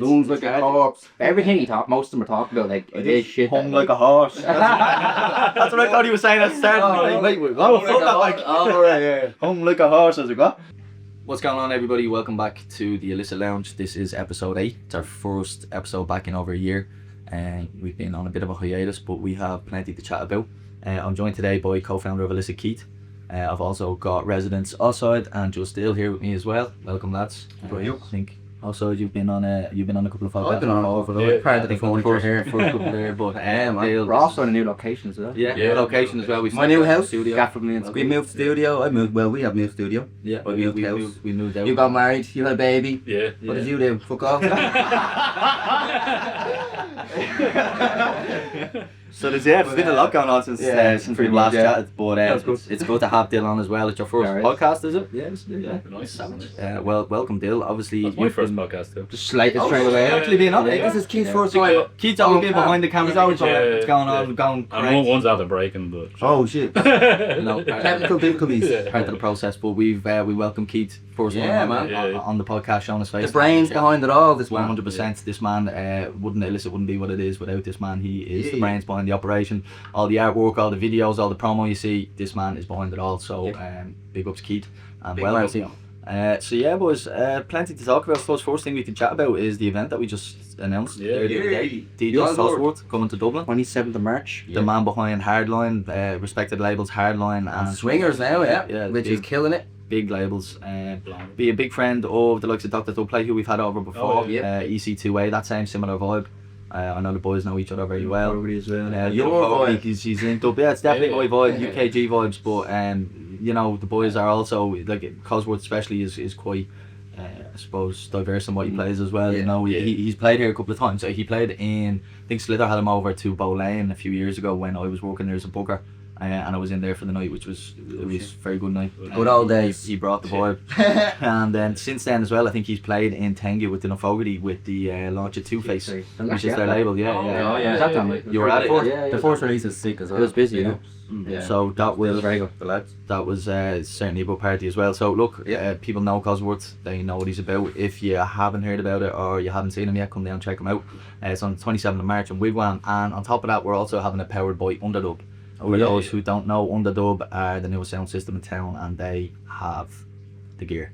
Lungs like a corpse. Everything most of them are talking about, like, it is shit. Hung like a horse. That's what I thought he was saying at the start. Hung like a horse as we got. What's going on, everybody? Welcome back to the Illicit Lounge. This is episode 8. It's our first episode back in over a year. And we've been on a bit of a hiatus, but we have plenty to chat about. I'm joined today by co-founder of Illicit, Keith. I've also got residents Oscide and Justdyl here with me as well. Welcome, lads. How are you? I think Oscide, you've been on a couple of podcasts. I've been on over the part of the furniture here. For a couple there, but We're also in a new location as well. yeah, location as well. My new house. Studio. We moved studio. We have moved studio. Yeah, we moved out. You got married. You had a baby. Yeah. What did you do? Fuck off. So there's been a lot going on since we last chatted, but it's good to have Dill on as well. It's your first podcast, is it? Yeah. Nice. Well, welcome, Dill. Obviously, That's my first podcast too. Just straight away. Actually being on. This is Keith's first time. Keith's always been behind the camera. He's always what's going on, going. I know one's out of breaking, but Oh shit. No, Technical difficulties. part of the process, but we welcome Keith first time on the podcast, showing his face. The brains behind it all. This 100%. This man Illicit wouldn't be what it is without this man. He is the brains behind the operation. All the artwork, all the videos, all the promo you see, this man is behind it all. So big ups Keith and welcome. Boys, plenty to talk about. I suppose first thing we can chat about is the event that we just announced earlier today. DJ Cosworth coming to Dublin. 27th of March. The man behind Hardline, respected labels Hardline and Swingers now, which is killing it. Big labels. Be a big friend of the likes of Dr. Dubplay, who we've had over before. EC2A, that same similar vibe. I know the boys know each other very well. Everybody as well. He's linked up. Yeah, it's definitely my vibe, UKG vibes. But the boys are also like Cosworth, especially is quite, I suppose, diverse in what he plays as well. You know, he's played here a couple of times. So he played in. I think Slither had him over to Bow Lane a few years ago when I was working there as a booker. And I was in there for the night, which was a very good night. Good old days. He brought the vibe. And then since then as well, I think he's played in Tengu with Dylan Fogarty with the launch of Two Face, which is their label. You were at it. The first release is sick as well. It was busy, you know. So that was very good. That was certainly a good party as well. So look, people know Cosworth, they know what he's about. If you haven't heard about it or you haven't seen him yet, come down and check him out. It's on the 27th of March in Wigwam, and on top of that, we're also having it powered by Underdub. For those who don't know, Underdub are the newest sound system in town, and they have the gear.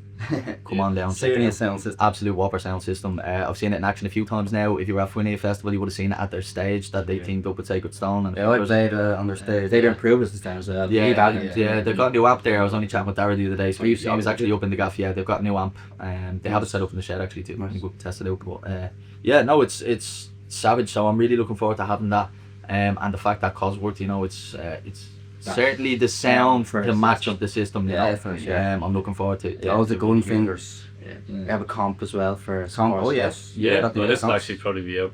Come on down. Serious sound system. Absolute whopper sound system. I've seen it in action a few times now. If you were at Fwinney Festival, you would have seen it at their stage that they teamed up with Sacred Stone. And I played on their stage. They've improved this time as well. They've got a new amp there. I was only chatting with Dara the other day, so I was actually up in the gaff. Yeah, they've got a new amp, and they have it set up in the shed actually too. I'm going to test it out. But it's savage. So I'm really looking forward to having that. And the fact that Cosworth, it's certainly the sound to match up the system. I'm looking forward to it. All the gun fingers. We have a comp as well for comp. Oh yes. This will actually probably be out.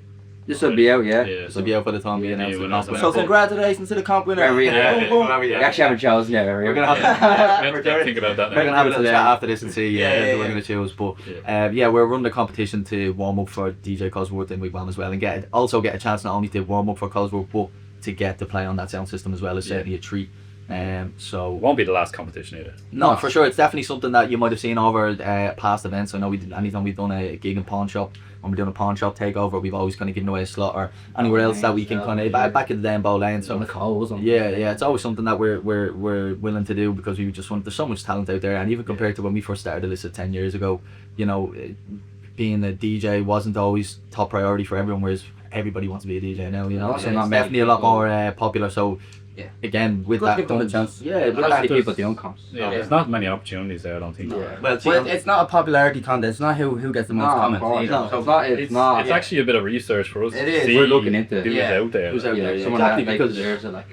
This will be out, This will be out by the time we announce it. So congratulations to the comp winner. We actually haven't chosen yet. We're gonna have to think about that. We're gonna have a little chat after this and see who we're gonna choose. But we're running a competition to warm up for DJ Cosworth in Wigwam as well, and get a chance not only to warm up for Cosworth, but to get to play on that sound system as well is certainly a treat. So it won't be the last competition either. No, for sure. It's definitely something that you might have seen over past events. I know anytime we've done a gig in pawn shop, when we're doing a pawn shop takeover, we've always kind of given away a slot or anywhere else that we can kind of back in the day in Bow Lane. So it's always something that we're willing to do because we just want. There's so much talent out there, and even compared to when we first started Illicit 10 years ago, being a DJ wasn't always top priority for everyone, whereas everybody wants to be a DJ now. So it's definitely a lot more popular. So. Again, with that, people at the uncomps. There's not many opportunities there, I don't think. Well, it's not a popularity contest. It's not who gets the most comments. So it's actually a bit of research for us. It is. We're looking into who's out there. Exactly, because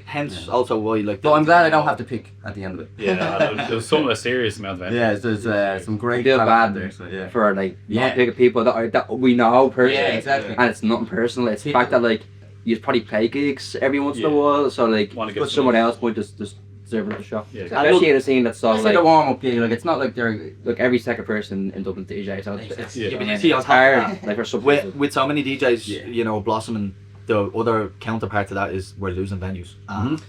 hence also why But I'm glad I don't have to pick at the end of it. There's some a serious amount of entries. there's some great bad there. For not big people that we know personally. Exactly. And it's nothing personal. It's the fact that you probably play gigs every once in a while, so but someone else might just deserve another shot. Especially in a scene that's so like a warm up gig. It's not like they're every second person in Dublin DJ, so it's hard. For some with so many DJs, blossoming. The other counterpart to that is we're losing venues.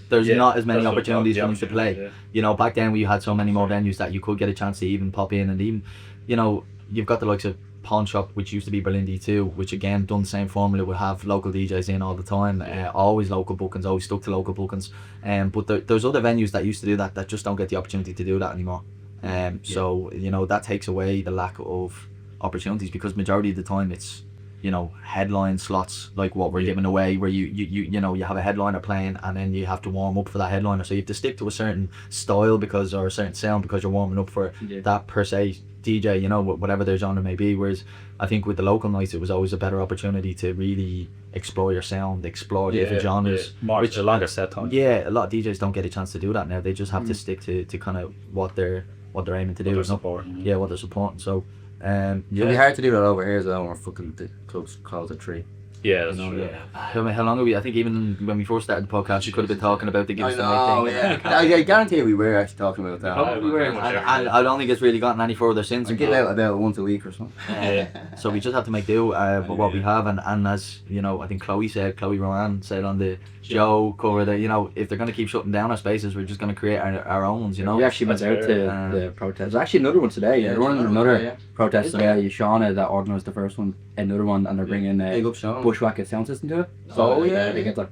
There's not as many opportunities for them to play. Back then we had so many more venues that you could get a chance to even pop in, and even you've got the likes of pawn shop, which used to be Berlin D2, which again done the same formula, would have local DJs in all the time, always local bookings, always stuck to local bookings. But there's other venues that used to do that just don't get the opportunity to do that anymore. So you know, that takes away the lack of opportunities, because majority of the time it's, you know, headline slots like what we're giving away, where you know, you have a headliner playing and then you have to warm up for that headliner, so you have to stick to a certain style or a certain sound because you're warming up for that per se DJ, you know, whatever their genre may be. Whereas I think with the local nights, it was always a better opportunity to really explore your sound, explore different genres. Which a longer set time. Yeah, a lot of DJs don't get a chance to do that now. They just have to stick to kind of what they're aiming to do. What they're supporting. Yeah, what they're supporting. So it'd be hard to do that over here as well. We're fucking the club's closed at 3. Yeah, that's true. How long are we? I think even when we first started the podcast, we could have been talking about the gives thing. I guarantee we were actually talking about that. We were. I don't think it's really gotten any further since. I get out about once a week or something. So we just have to make do with what we have, and as you know, I think Chloe Rowan said on the Joe cover that, you know, if they're going to keep shutting down our spaces, we're just going to create our own ones, you know. We actually went out to the protest. There's actually another one today. They're running another protest today. Shauna that organised the first one, another one, and they're bringing Bushwhacker sound system to it. So they get the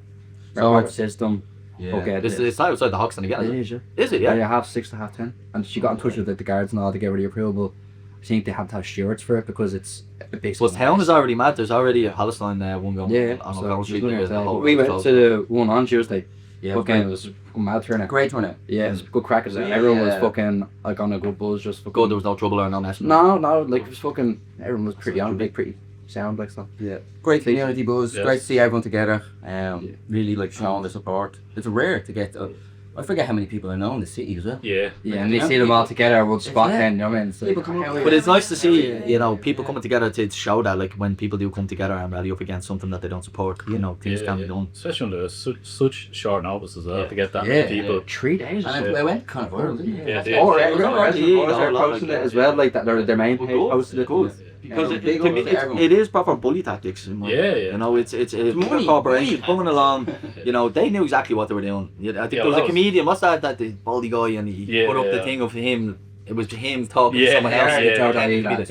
record system. Okay, it's outside the Hoxton again. Is it? Yeah. Yeah, 6:30 to 10:30. And she got in touch with the guards and all to get rid of approval. I think they have to have stewards for it because it's a big. Well, town is already mad. There's already a Palestine one going on O'Connell Street. We went to the one on Tuesday. Yeah, it was mad turnout. Great turnout. Yeah, it was good crackers. Everyone was fucking like on a good buzz. Just fucking. Good, there was no trouble or no mess. No, like it was fucking. Everyone was pretty on, pretty sound like stuff. Yeah, great community buzz. Great to see everyone together. Really like showing the support. It's rare to get. I forget how many people I know in the city as well. Yeah, and they see them all together at one spot then, you know what I mean? So but it's nice to see, you know, people coming together to show that, like, when people do come together and rally up against something that they don't support, you know, things can be done. Especially under such short notice as well, to get that many people. 3 days. And it went kind of viral, didn't it? Yeah, posted it as well, like that, their main page posted it. Because it is proper bully tactics. You know, it's a corporation coming along. You know, they knew exactly what they were doing. I think there was a comedian. What's that the baldy guy, and he put up the thing of him. It was him talking to someone else.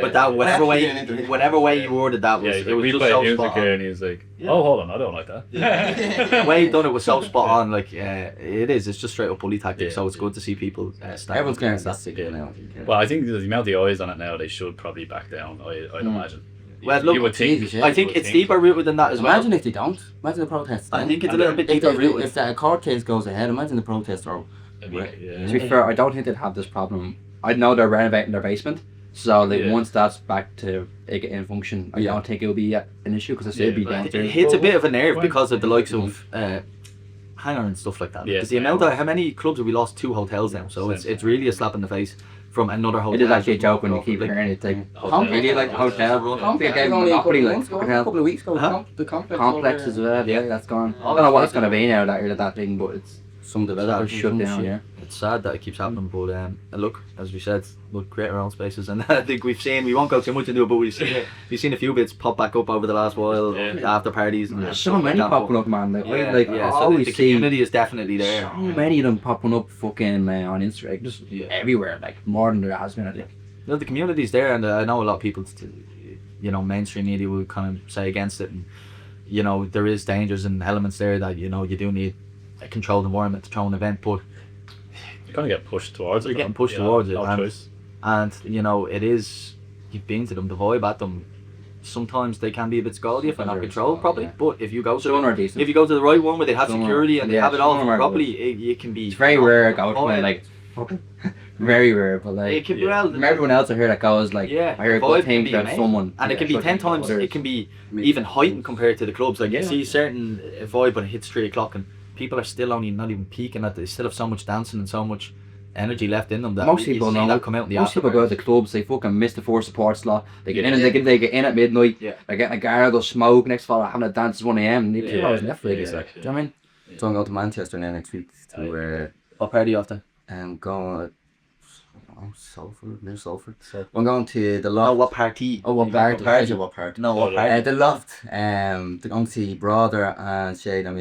But that whatever way you worded that was, it was just so spot on. And he was like, "Oh, hold on, I don't like that." The way he done it was so spot on. Like, it is. It's just straight up bully tactics. So it's good to see people. Everyone's getting that now. Well, I think the amount of eyes on it now, they should probably back down. I'd imagine. Well, look, you would think, I think it's deeper rooted than that as well. Imagine if they don't. Imagine the protests. I think it's a little bit deeper rooted. If that court case goes ahead, imagine the protests are. To be fair, I don't think they'd have this problem. I know they're renovating their basement, so like once that's back to in function, I don't think it'll be an issue because it's still be downstairs. It hits a bit of a nerve because of the likes of Hangar and stuff like that. Because the amount of how many clubs have we lost? 2 hotels now, so it's really a slap in the face from another hotel. It is actually a joke when you keep hearing it. Like, really like the hotel run. Only a couple of weeks ago. The complex as well. Yeah, that's gone. I don't know what it's gonna be now that thing, but it's. Some developers shut down. Yeah, it's sad that it keeps happening, but look, as we said, we'll create our own spaces, and I think we won't go too much into it, but we've seen a few bits pop back up over the last while, after parties. And there's so many popping up, man. So the community is definitely there. So many of them popping up, fucking on Instagram, just everywhere, like more than there has been. I think. No, the community's there, and I know a lot of people, you know, mainstream media would kind of say against it, and you know, there is dangers and elements there that, you know, you do need a controlled environment to throw an event, but you're gonna get pushed towards it. You're getting pushed towards it, and you know, it is. You've been to them, the vibe at them. Sometimes they can be a bit scaldy if they're not controlled properly. But if you go to the right one where they have security and they have it all properly, it can be. It's very rare. Go to like very rare, but like it can be well. From everyone else I hear that goes like I hear good things about someone, and it can be 10 times. It can be even heightened compared to the clubs. Like you see certain vibe when it hits 3 o'clock and people are still only not even peaking at. They still have so much dancing and so much energy left in them that most people know that come out in the most people go to the clubs, they fucking miss the 4 support slot, they get in and they get in at midnight, they're getting a gargle, smoke, next fall having a dance at 1am and they 2 hours Netflix. Do you know what I mean? So I'm going to Manchester now next week to what party after? Going Salford, near Salford. I'm going to the Loft. Oh, what party? Oh, what party? What party? No, what party? The Loft. They're going to see Brother and Shade and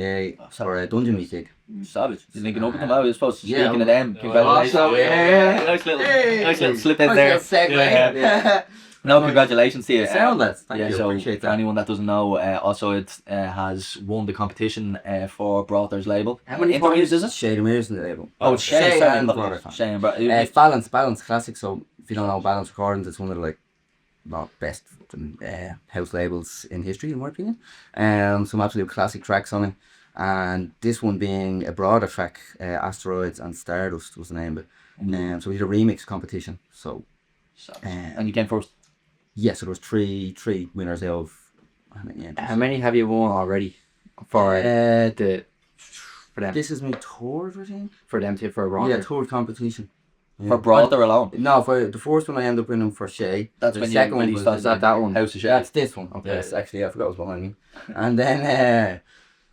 for a Dungeon Music. Savage. You're linking up with them. I was supposed to speak in them. Congratulations. Nice little slip in there. Segue. No, congratulations to you. Sound lads. Thank you. So Appreciate for that. anyone that doesn't know, Oscide has won the competition for Brother's label. How many interviews is it? Shay Mears in the label. Oh, Shay and Brother. Shay and Brother. It's Balance Classic. So if you don't know Balance Recordings, it's one of the like best house labels in history, in my opinion. Some absolute classic tracks on it, and this one being a broader track, Asteroids and Stardust was the name of it. So we did a remix competition. So and you came first. Yeah, so there was three winners out of how many have you won already for for them? This is my third, I think. For them to for Brother. Yeah, third competition. Yeah. For Brother alone? No, for the first one I ended up winning for Shay. That's the when second when one you was started that one. House of Shay. That's this one. Okay. Yes, actually, I forgot it was behind me. And then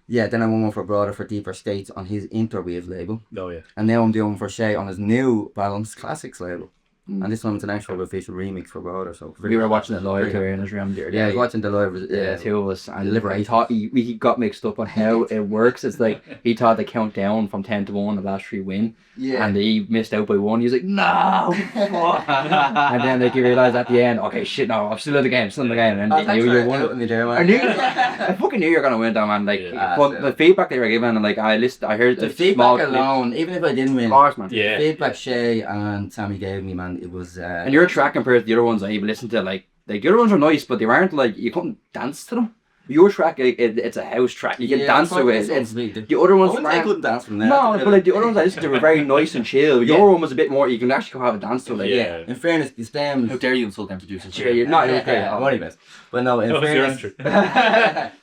then I won one for Brother for Deeper States on his Interwave label. Oh yeah. And now I'm doing for Shay on his new Balance Classics label. And this one was an actual official remix for Brother. So we were watching it live here in his room the other day. Yeah, I was watching the live. Yeah, two of us. And he thought he got mixed up on how it works. It's like he thought they count down from 10 to 1, the last 3 win. Yeah. And he missed out by 1. He was like, no! And then like, you realise at the end, okay, shit, no, I'm still in the game, And then you knew you won it. I fucking knew you were going to win that, man. Like, but the feedback they were giving, and like, I heard the feedback alone, even if I didn't win, man. The feedback Shay and Sammy gave me, man, it was... and your track compared to the other ones I even listened to, like the other ones are nice, but they weren't like, you couldn't dance to them. Your track, it's a house track. You can dance to it. It's the other ones. I couldn't dance from there. No, but like the other ones I listened to were very nice and chill. Your one was a bit more. You can actually go have a dance to it. Like, In fairness, the stems. How dare you insult them producers? Yeah, you're not okay. I'm only best. But no, in fairness.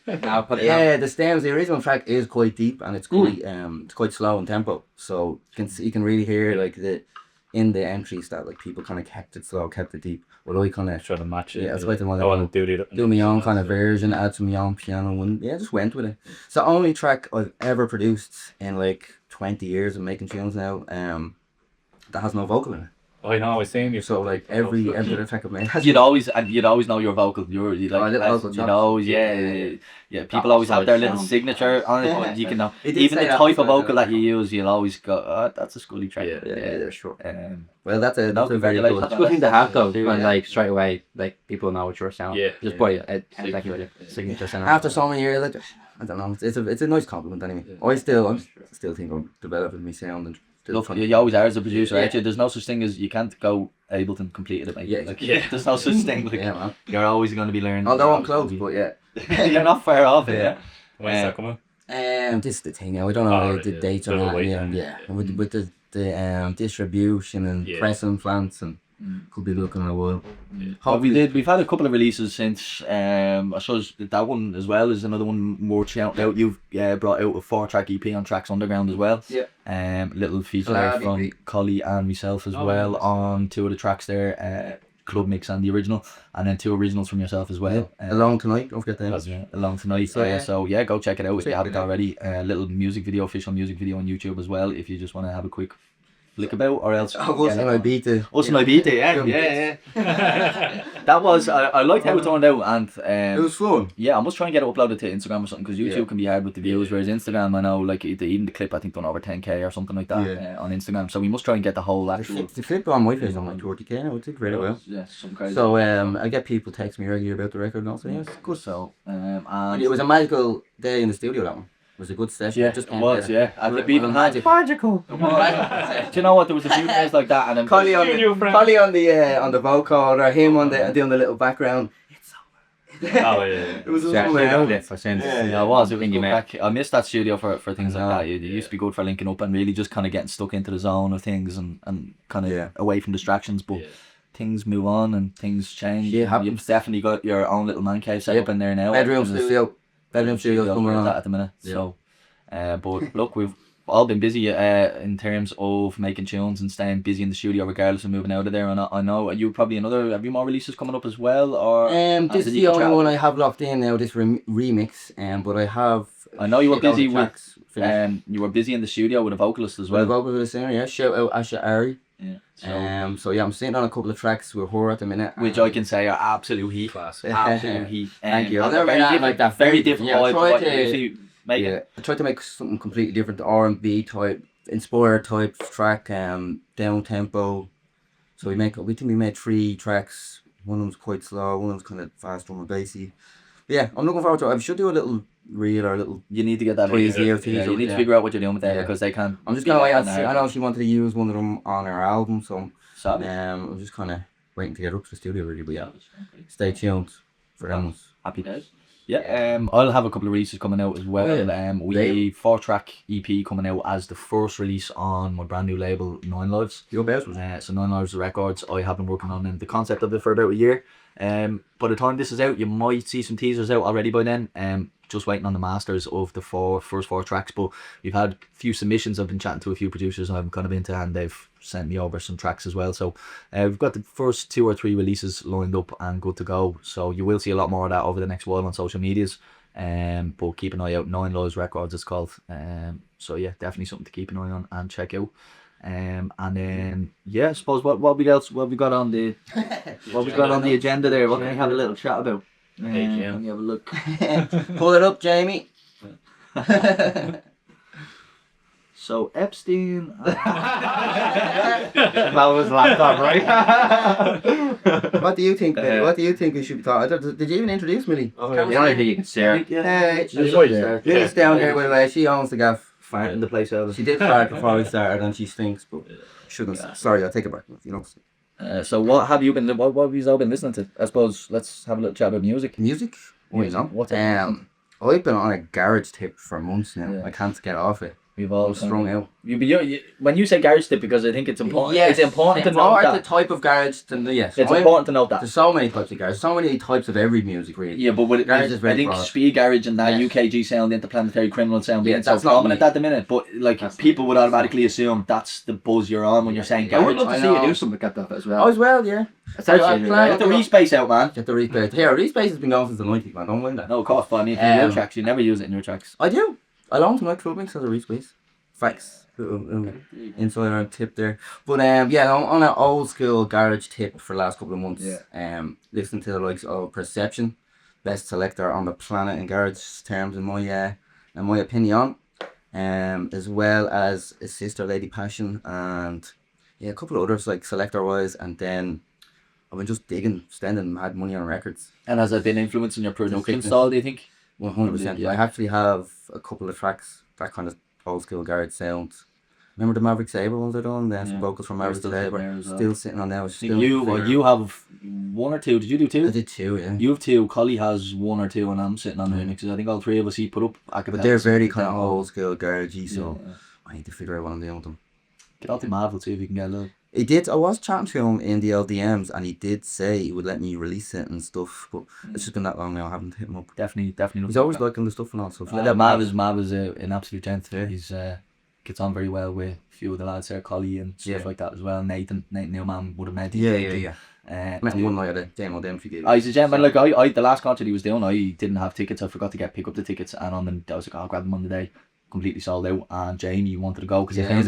The stems. The original track is quite deep and it's quite slow in tempo. So you can really hear like in the entries that like people kind of kept it slow, kept it deep. Well, I kind of trying to match it. Yeah, that's why I want to do my own kind of version, add some my own piano, and just went with it. It's the only track I've ever produced in like 20 years of making tunes now. That has no vocal in it. I know, I seen you. So like every other track I've made. You'd always know your vocal. You'd always people always have their little signature on it. But you can know even the type of vocal that you use. You'll always go, oh, that's a Scully track. Yeah, sure. Well, that's a very good. That's a good thing to have though. When like straight away, like people know what your sound. Yeah. Just by exactly what your signature sound. After so many years, like, I don't know. It's a nice compliment anyway. I still think I'm developing my sound and. Look, you always are as a producer, actually. There's no such thing as you can't go Ableton completed it, mate. There's no such thing. Like, man. You're always going to be learning. Although I'm close, but you're not far off it. Yeah. When's that coming? This is the thing now. I don't know the dates on that. With the distribution and pressing plants and could be looking at a while. Well, we've had a couple of releases since. I suppose that one as well is another one worth shouting out. You've brought out a 4-track EP on Tracks Underground as well. Little feature from Collie and myself as well on 2 of the tracks there. Club Mix and the original, and then 2 originals from yourself as well. Along Tonight, don't forget them. Along Tonight. So go check it out if you haven't already. Little official music video on YouTube as well if you just want to have a quick flick about, or else Us and Ibiza, yeah. That was I liked how it turned out, and it was fun. I must try and get it uploaded to Instagram or something, because YouTube can be hard with the views, whereas Instagram, I know, like even the clip I think done over 10k or something like that on Instagram, so we must try and get the whole actual the clip on my face on like 40k now. It did very well. Some crazy. So I get people text me regularly about the record and all, so it's good. So and it was a magical day in the studio, that one. It was a good session. Yeah, it was, and the even had magical. Do you know what? There was a few days like that, and then Collie on the vocoder, him on the little background. It's over. Oh yeah. It was it was. It was back. I missed that studio for things like that. It used to be good for linking up and really just kind of getting stuck into the zone of things and kind of away from distractions. But things move on and things change. Yeah, you've definitely got your own little man cave set up in there now. Bedroom studio coming on at the minute. So, but look, we've all been busy in terms of making tunes and staying busy in the studio regardless of moving out of there. And I know you probably have you more releases coming up as well, or this is the only one I have locked in now. This remix, but I know you were busy with you were busy in the studio with a vocalist as well. With a vocalist there, shout out Asha Ari. I'm sitting on a couple of tracks with her at the minute, which I can say are absolute heat. Absolute heat. Thank you. I've never been like that. Very different vibe. I tried to make something completely different, R&B type, inspired type track, down tempo. So we made 3 tracks, One of them's quite slow. One of them's kind of fast drum and bassy. But yeah, I'm looking forward to it. I should do a little reel or a little. You need to get that. Teaser. You need to figure out what you're doing with that because they can't. I'm just gonna wait. I know she wanted to use one of them on her album, so I'm just kind of waiting to get up to the studio really. But yeah, stay tuned for them ones. Happy days. Yeah, I'll have a couple of releases coming out as well. We have a 4-track EP coming out as the first release on my brand new label, Nine Lives. Your best was so Nine Lives Records. I have been working on the concept of it for about a year. By the time this is out, you might see some teasers out already by then. Just waiting on the masters of the first four tracks, but we've had a few submissions. I've been chatting to a few producers I've kind of into, and they've sent me over some tracks as well. So we've got the first 2 or 3 releases lined up and good to go. So you will see a lot more of that over the next while on social medias. But keep an eye out. 9 Lives Records it's called. So yeah, definitely something to keep an eye on and check out. And then I suppose what we got on the agenda there. What can we have a little chat about? Let me have a look. Pull it up, Jamie. So Epstein. That was laptop, right? What do you think, Billy? What do you think we should be talking? Did you even introduce Millie? The only thing you can say. Hey, Millie's down here, by the way. She owns the gaff. Farting the place over. She did fart before we started, and she stinks, but shouldn't. Sorry, I'll take it back. You know. So what have you been? What have you all been listening to? I suppose let's have a little chat about music. Music? What's I've been on a garage tip for months now. Yeah. I can't get off it. We've all strung out. When you say garage tip, because I think it's important. Yes, it's important to know that. The type of garage. It's important to know that. There's so many types of garage. So many types of every music, really. Yeah, but garage is very I think broad. Speed garage and that UKG sound, Interplanetary Criminal sound, being so prominent at the minute. But people would automatically assume that's the buzz you're on when you're saying garage. I would love to see you do something like that as well. Oh, as well, yeah. Get the Respace out, man. Get the Respace. Here, Respace has been going since the 90s, man. Don't win that. No, of course, but I mean, in your tracks, you never use it in your tracks. I do. I long to my club mix as a Respace. Facts. Insider tip there. But I'm on an old school garage tip for the last couple of months. Listening to the likes of Perception, best selector on the planet in garage terms in my opinion. As well as his sister Lady Passion and a couple of others like selector wise, and then I've been just spending mad money on records. And has that been influencing your production style, do you think? 100%. I actually have a couple of tracks that kind of old school garage sound. Remember the Maverick Sabre ones I done? Then some vocals from Maverick Sabre. Still sitting on now. You have 1 or 2. Did you do 2? I did 2, yeah. You have 2. Collie has 1 or 2, and I'm sitting on the remixes. I think all 3 of us he put up. But they're very kind of old school garagey, so I need to figure out what I'm doing with them. Get out to Marvel, see if you can get a little. He did. I was chatting to him in the LDMs, and he did say he would let me release it and stuff. But it's just been that long now. I haven't hit him up. Definitely. He's always liking the stuff and all stuff. Mav is an absolute gent. Yeah. He's gets on very well with a few of the lads there, Collie and stuff like that as well. Nathan Newman would have met him. Met him one night at a demo Dempsey gig. He's a gentleman. Like I the last concert he was doing, I didn't have tickets. I forgot to pick up the tickets, and I was like, I'll grab them on the day. Completely sold out, and Jamie wanted to go because I found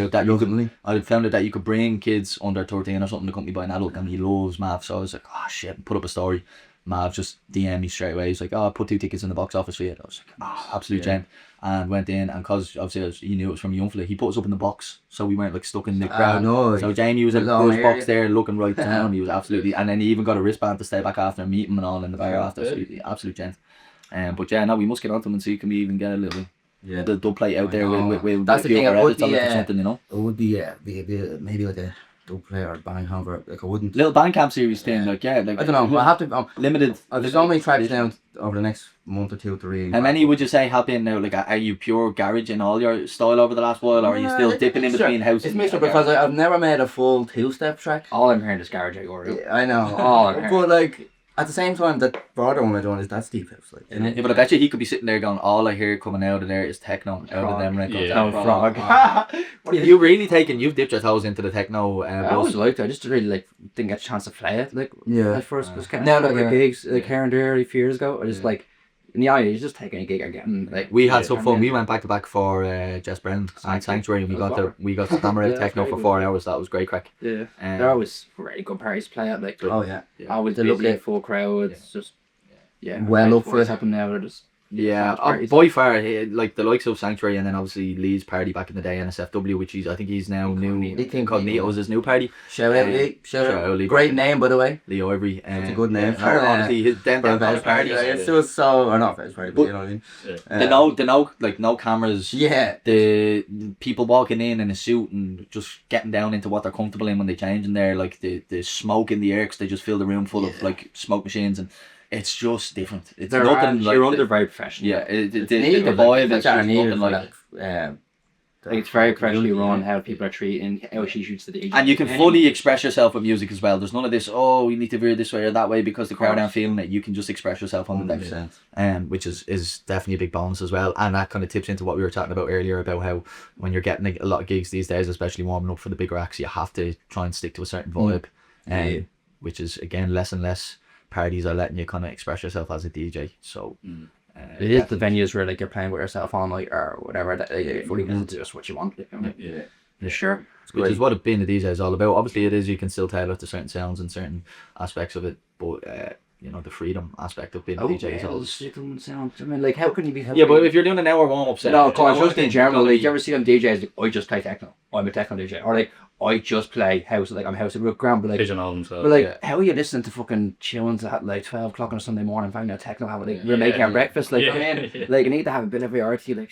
out that you could bring kids under 13 or something to accompany by an adult, and he loves Mav. So I was like, oh shit, put up a story. Mav just DM'd me straight away. He's like, I put 2 tickets in the box office for you. I was like, absolute gent. And went in, and because obviously he knew it was from Youngflea, he put us up in the box so we weren't like stuck in the crowd. So Jamie was at the first box there looking right down. He was absolutely, and then he even got a wristband to stay back after and meet him and all in the bar after. So absolute gent. But we must get on to him and see can we even get a little the dub plate out there with that's the thing. It would be something, you know. It would be maybe like a dub plate or Bandcamp, or like I wouldn't little Bandcamp series thing. I don't know. I have to limited. There's so many tracks down over the next month or 2 to read. How many would you say have been now? Like, are you pure garage in all your style over the last while, or are you still dipping in between houses? It's mixed up because I've never made a full 2-step track. All I'm hearing is garage. I know. But like. At the same time, that broader one I'm doing is that Steve House. But I bet you he could be sitting there going, all I hear coming out of there is techno out of them records. Frog. What are you really taking? You've dipped your toes into the techno. I always liked it. I just really didn't get a chance to play it. At first, because now that gigs here and there a few years ago, I just you're just taking a gig again. We had some fun. We went back to back for Jess Brennan Sanctuary, and we got to hammer out techno for 4 hours. That was great crack. Yeah, they're always really good parties to play at. Oh yeah, always the lovely full crowd. It's just well up for it. Happen now. They're just Yeah, by far, like the likes of Sanctuary, and then obviously Lee's party back in the day, NSFW, which I think he's now new. Incognito's his new party. Shout out Lee. Shout out Lee. Great name, by the way. Lee Ivory. It's a good name. Honestly, his Denver party. It's just so, or not Veg party, but you know what I mean. The no, like no cameras. Yeah. The people walking in a suit and just getting down into what they're comfortable in when they change in there, like the smoke in the air, 'cause they just fill the room full of like smoke machines, and it's just different. It's nothing like... You're very professional. Yeah, the vibe is just nothing like... I think it's very professionally run how people are treating, how she shoots the DJ. And you can fully express yourself with music as well. There's none of this, oh, you need to veer this way or that way because the crowd aren't feeling it. You can just express yourself on the day. Which is definitely a big bonus as well. And that kind of tips into what we were talking about earlier about how when you're getting a lot of gigs these days, especially warming up for the bigger acts, you have to try and stick to a certain vibe. Which is, again, less and less parties are letting you kind of express yourself as a DJ. So... it is the venues where like you're playing with yourself on like or whatever that fully just what you want. Sure. Which is what being a DJ is all about. Obviously it is, you can still tailor to certain sounds and certain aspects of it, but you know, the freedom aspect of being a DJ is all sound. I mean, like how can you be but if you're doing an hour warm up set, no, of course, just in general, like you ever see them DJs like, I just play techno, I'm a techno DJ, or like I just play house, like I'm house of ground, but like pigeonhole themselves. But like, how are you listening to fucking tunes at like 12 o'clock on a Sunday morning, finding out techno, having like we're making our breakfast, like like you need to have a bit of variety, like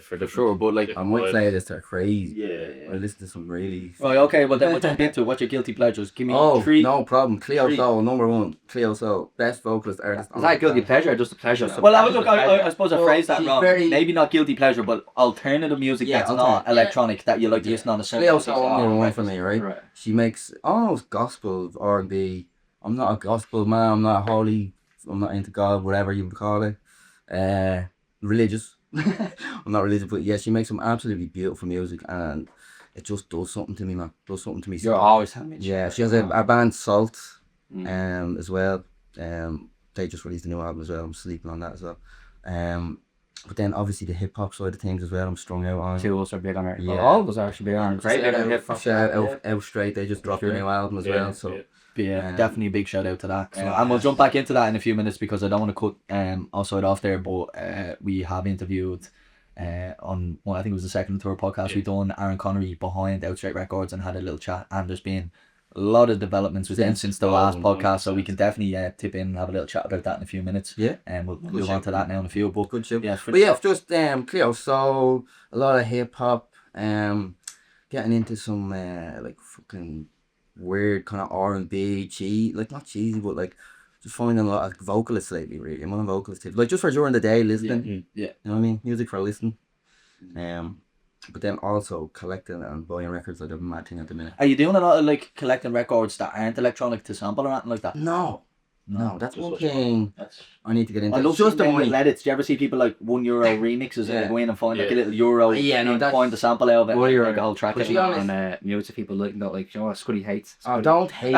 for the sure, but like I might say this, they're crazy. I listen to some really. Right, okay, well then we'll jump into what's your guilty pleasures. Give me three. No problem. Cleo Soul, number one. Cleo Soul, best vocalist artist. Is that guilty pleasure or just a pleasure? Well, I suppose I phrased that wrong. Maybe not guilty pleasure, but alternative music that's not electronic that you like to listen on a certain. Cleo Soul, number one for me, right? She makes almost gospel R&B. I'm not a gospel man. I'm not holy. I'm not into God, whatever you would call it. Religious. I'm not religious, but yeah, she makes some absolutely beautiful music, and it just does something to me, man. Does something to me. You're always telling me. Yeah, she has a band Salt, as well. They just released a new album as well. I'm sleeping on that as well. But then obviously the hip hop side of things as well, I'm strung out on. Two of us are big on her. Yeah. All of us are actually big on her. Great big on hip hop. Out Straight, they just dropped a new album as well. So definitely a big shout out to that. So, and we'll jump back into that in a few minutes because I don't want to cut Oscide off there, but we have interviewed on I think it was the second or third podcast we've done Aaron Connery behind Out Straight Records and had a little chat, and there's been a lot of developments with them since the last podcast, so we can definitely tip in and have a little chat about that in a few minutes. And we'll move on to that now in a few. But good show. Just Cleo Soul, a lot of hip hop, getting into some like fucking weird kind of R&B, like not cheesy, but like just finding a lot of vocalists lately. Really, I'm on vocalist tips, like just for during the day listening. You know what I mean? Music for listening. But then also collecting and buying records, like a mad thing at the minute. Are you doing a lot of like collecting records that aren't electronic to sample or anything like that? No, that's one thing I need to get into. I love just the money. Reddit. Do you ever see people like €1 remixes and go in and find like a little euro? Find the sample out of it. Well, you're like a whole track. But on music, people like not like, you know what Scuddy hates. Oh, don't hate.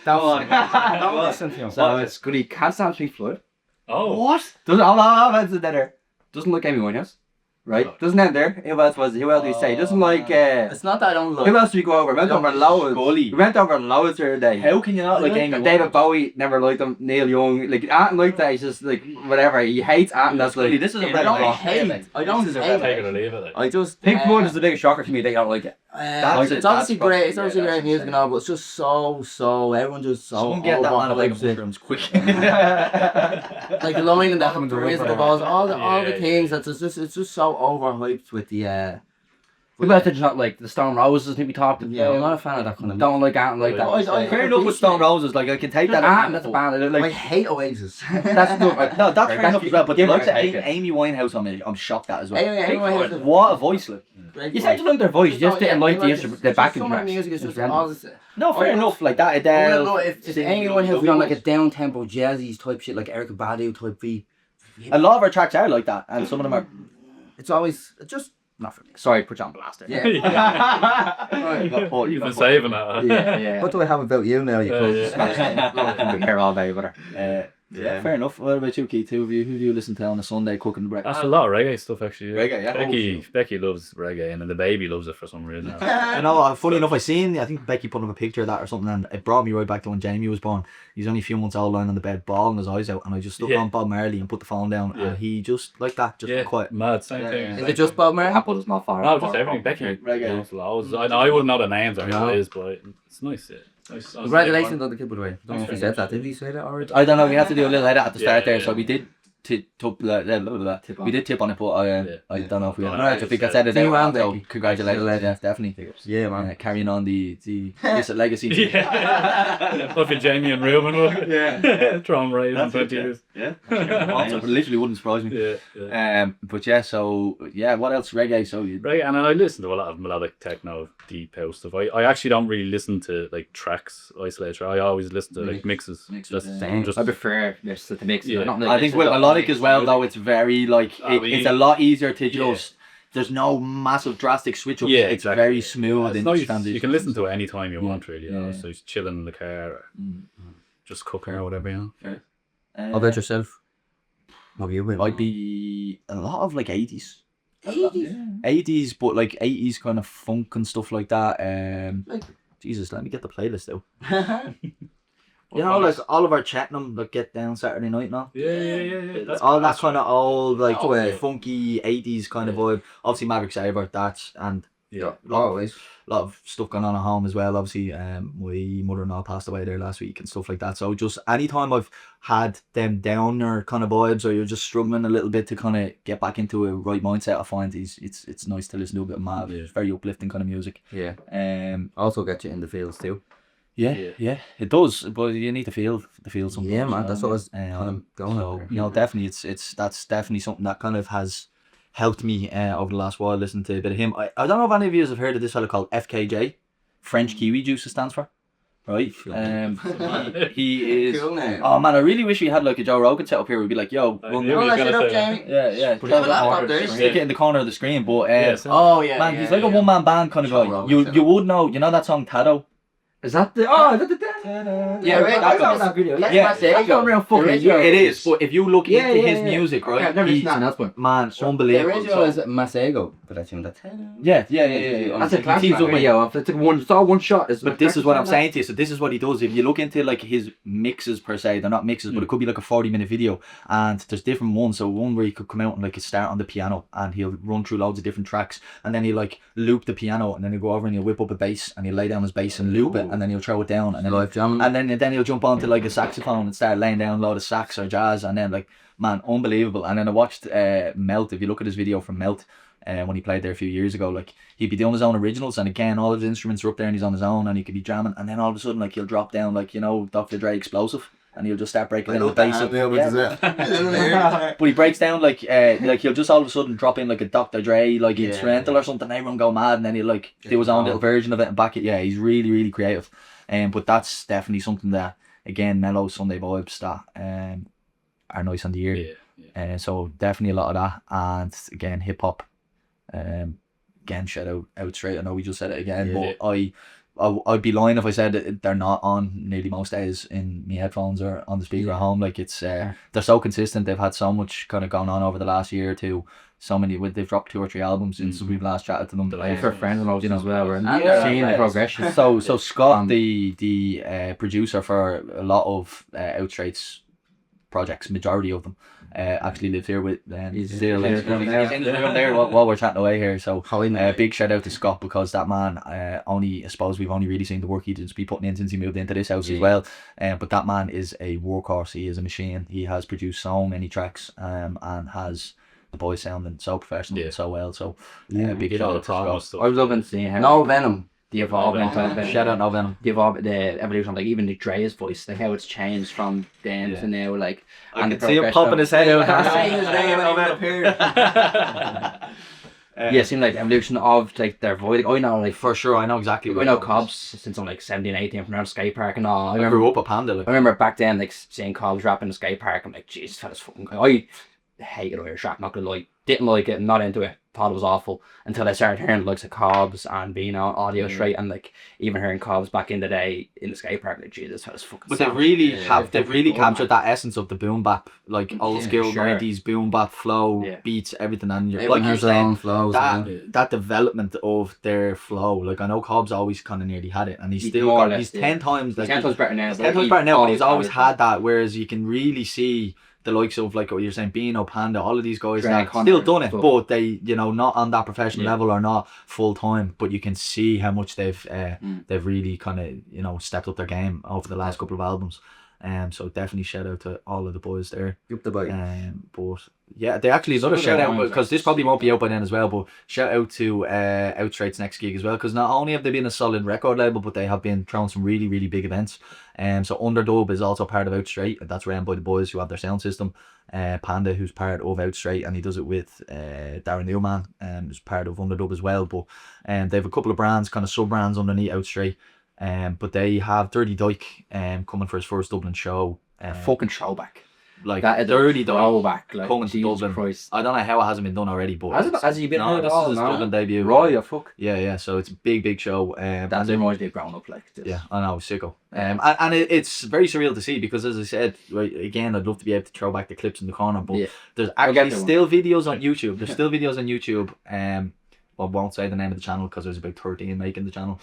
Don't listen to him. So Scuddy can't stand Pink Floyd. Oh, what? Doesn't like Amy Winehouse. Right? Doesn't end there. Who else do you say? Doesn't like it's not that I don't like. Who else do we go over? We went over loads the other day. How can you not like Amy? David Bowie, never liked him. Neil Young, like Anton like that, he's just like whatever. He hates Anton, that's like this is a I don't hate. I just Pink Floyd is the biggest shocker to me, they don't like it. It's obviously great, it's obviously great music and all, but it's just so everyone just so someone get that man like mushrooms quick. Like the line in that all the things that's just it's just so overhyped with the we might have not like the Stone Roses. I think we talked. I'm not a fan of that kind of. Don't like Anton like that. Fair enough with Stone Roses. Like I can take that. Anton, that's a band. Like I hate Oasis. That's good. No, that's fair enough as well. But the likes of Amy Winehouse, I'm shocked at as well. What a voice, like. You said you like their voice. You just didn't like the instrument, the backing track. Music is just no, fair enough. Like that, Adele. If anyone has done like a down tempo jazzy type shit, like Erykah Badu type beat. A lot of our tracks are like that, and some of them are. It's always just. Not for me. Sorry, put you on blast there. You've been saving that. Yeah. What do I have about you now? You we'll be here all day, but Yeah, fair enough. What about you, Keith? Who do you listen to on a Sunday cooking breakfast? That's a lot of reggae stuff actually. Reggae, yeah. Becky loves reggae, and then the baby loves it for some reason. I know. Funny enough, I think Becky put up a picture of that or something, and it brought me right back to when Jamie was born. He's only a few months old, lying on the bed, bawling his eyes out, and I just stuck on Bob Marley and put the phone down, and he just like that, just quiet. Mad, same thing. Is it just Bob Marley? Apple is not far. No, just everything. Becky reggae. Loads. I wouldn't know the names or who it is, but it's nice. Yeah. Nice. Congratulations on the kid, by the way. I don't know if he said that. Did he say that already? I don't know. We have to do a little edit at the start there, so we did tip on it, but I don't know if we have. I think I said it there. So congratulations, yeah, definitely. Yeah, man. Carrying on the illicit legacy. Yeah. Fucking Jamie and Ruben. Yeah. Tron right in 20 years. Yeah. It literally wouldn't surprise me. Yeah. But yeah, so yeah, what else? Reggae. So reggae, and I listen to a lot of melodic techno, deep house stuff. I actually don't really listen to like tracks isolated. I always listen to like mixes. Just I prefer the mixes. Yeah. I think with melodic as well, though, it's very like it's a lot easier to just. There's no massive drastic switch ups. Yeah, it's very smooth. It's nice. You can listen to it any time you want, really. You know? So he's chilling in the car, or just cooking or whatever. You know. How about yourself? What have you been? Might be a lot of like 80s. 80s? 80s, but like 80s kind of funk and stuff like that. Jesus, let me get the playlist out. You know, like Oliver Chetnam, like Get Down Saturday Night now. Yeah. That's all that kind of old, like funky 80s kind of vibe. Obviously, Maverick Sabre, that's and a lot of stuff going on at home as well. Obviously, my mother-in-law passed away there last week and stuff like that. So just anytime I've had them downer kind of vibes, or you're just struggling a little bit to kind of get back into a right mindset, I find it's nice to listen to a bit of Mav. It's very uplifting kind of music. Yeah. Also get you in the fields too. Yeah, it does, but you need to feel something. Yeah, man, that's what I was kind of going so, you know, definitely, that's definitely something that kind of has helped me over the last while. Listen to a bit of him. I don't know if any of you have heard of this fellow called FKJ, French Kiwi Juice it stands for, right? He is. Cool name. Oh man, I really wish we had like a Joe Rogan set up here. We'd be like, yo, Jamie. Yeah. Stick it in the corner of the screen, but man, he's like a one man band kind of guy. You would know, you know that song Tado. Is that the that video? That's real fucking. It is, but if you look into his music, right? I've never seen that else, but man, unbelievable. The original is Masego, but I think that's yeah. That's a classic. It's all one shot. But this is what I'm saying to you. So this is what he does. If you look into like his mixes per se, they're not mixes, but it could be like a 40-minute video, and there's different ones. So one where he could come out and like start on the piano, and he'll run through loads of different tracks, and then he'll like loop the piano, and then he'll go over and he'll whip up a bass, and he'll lay down his bass and loop it. And then he'll throw it down, and then live jamming, and then he'll jump onto like a saxophone and start laying down a load of sax or jazz, and then like man, unbelievable. And then I watched Melt. If you look at his video from Melt, when he played there a few years ago, like he'd be doing his own originals, and again all of his instruments are up there, and he's on his own, and he could be jamming, and then all of a sudden like he'll drop down like, you know, Dr. Dre Explosive, and he'll just start breaking down the bass. But he breaks down like he'll just all of a sudden drop in like a Dr. Dre like instrumental or something, everyone go mad, and then he'll like do his own little version of it and back it. Yeah, he's really, really creative. But that's definitely something that, again, mellow Sunday vibes that are nice on the ear. So definitely a lot of that, and again hip hop. Again, shout out straight. I know we just said it again, but I'd be lying if I said that they're not on nearly most days in my headphones or on the speaker at home. Like it's they're so consistent. They've had so much kind of going on over the last year or two. So many, they've dropped 2 or 3 albums since we've last chatted to them. For friends and all, you know, as well. We're seeing the progression. So Scott, the producer for a lot of Outstraight's projects, majority of them, actually lives here with he's in the room there while we're chatting away here. So big shout out to Scott, because that man, I suppose we've only really seen the work he's been putting in since he moved into this house as well. But that man is a workhorse. He is a machine. He has produced so many tracks and has the boys sounding so professional and so well. So big shout out to Scott. I was loving seeing how No Venom. The evolvement of shout out No Venom. The evolution of like even the Dre's voice, like how it's changed from then to now, like I can see him popping his head out. Yeah, it seemed like the evolution of like their voice. Like, I know, like for sure, I know exactly. I know Cobbs since I'm like 17, 18 from around the skate park and all. I grew up at Panda. I remember back then like seeing Cobbs rapping in the skate park. I'm like, Jesus, fella's fucking. hated Irish rap, not gonna lie. Didn't like it, not into it, thought it was awful until I started hearing the likes of Cobbs and being on Audio Straight, and like even hearing Cobbs back in the day in the skate park, like Jesus, that was fucking. But they've really captured that essence of the boom bap, like old school 90s boom bap flow, beats, everything, and you're like has their own flows. That development of their flow, like I know Cobbs always kind of nearly had it, and he's still got, he's 10 times like, 10 times better now. 10 times better now, but he's always had that. Whereas you can really see the likes of, like what you're saying, Beano, Panda, all of these guys that still done it, but they, you know, not on that professional level or not full time, but you can see how much they've really kind of, you know, stepped up their game over the last couple of albums. So definitely shout out to all of the boys there. But yeah, they actually, another shout out, because this probably won't be out by then as well, but shout out to Outstraight's next gig as well, because not only have they been a solid record label, but they have been throwing some really, really big events. So Underdub is also part of Outstraight, and that's ran by the boys who have their sound system. Panda, who's part of Outstraight, and he does it with Darren Newman, who's part of Underdub as well. But they have a couple of brands, kind of sub brands underneath Outstraight. But they have Dirty Dyke coming for his first Dublin show. Fucking throwback. Like that Dirty Dyke throwback, like, coming to Dublin. Christ. I don't know how it hasn't been done already, but has he been heard this all? is his Dublin debut. Right, yeah, fuck. Yeah, so it's a big show. That's reminds me of growing up like this. Yeah, I know, sicko. And it's very surreal to see, because as I said, right, again, I'd love to be able to throw back the clips in the corner, but there's actually still videos on YouTube. There's still videos on YouTube. I won't say the name of the channel because there's about 13 making the channel.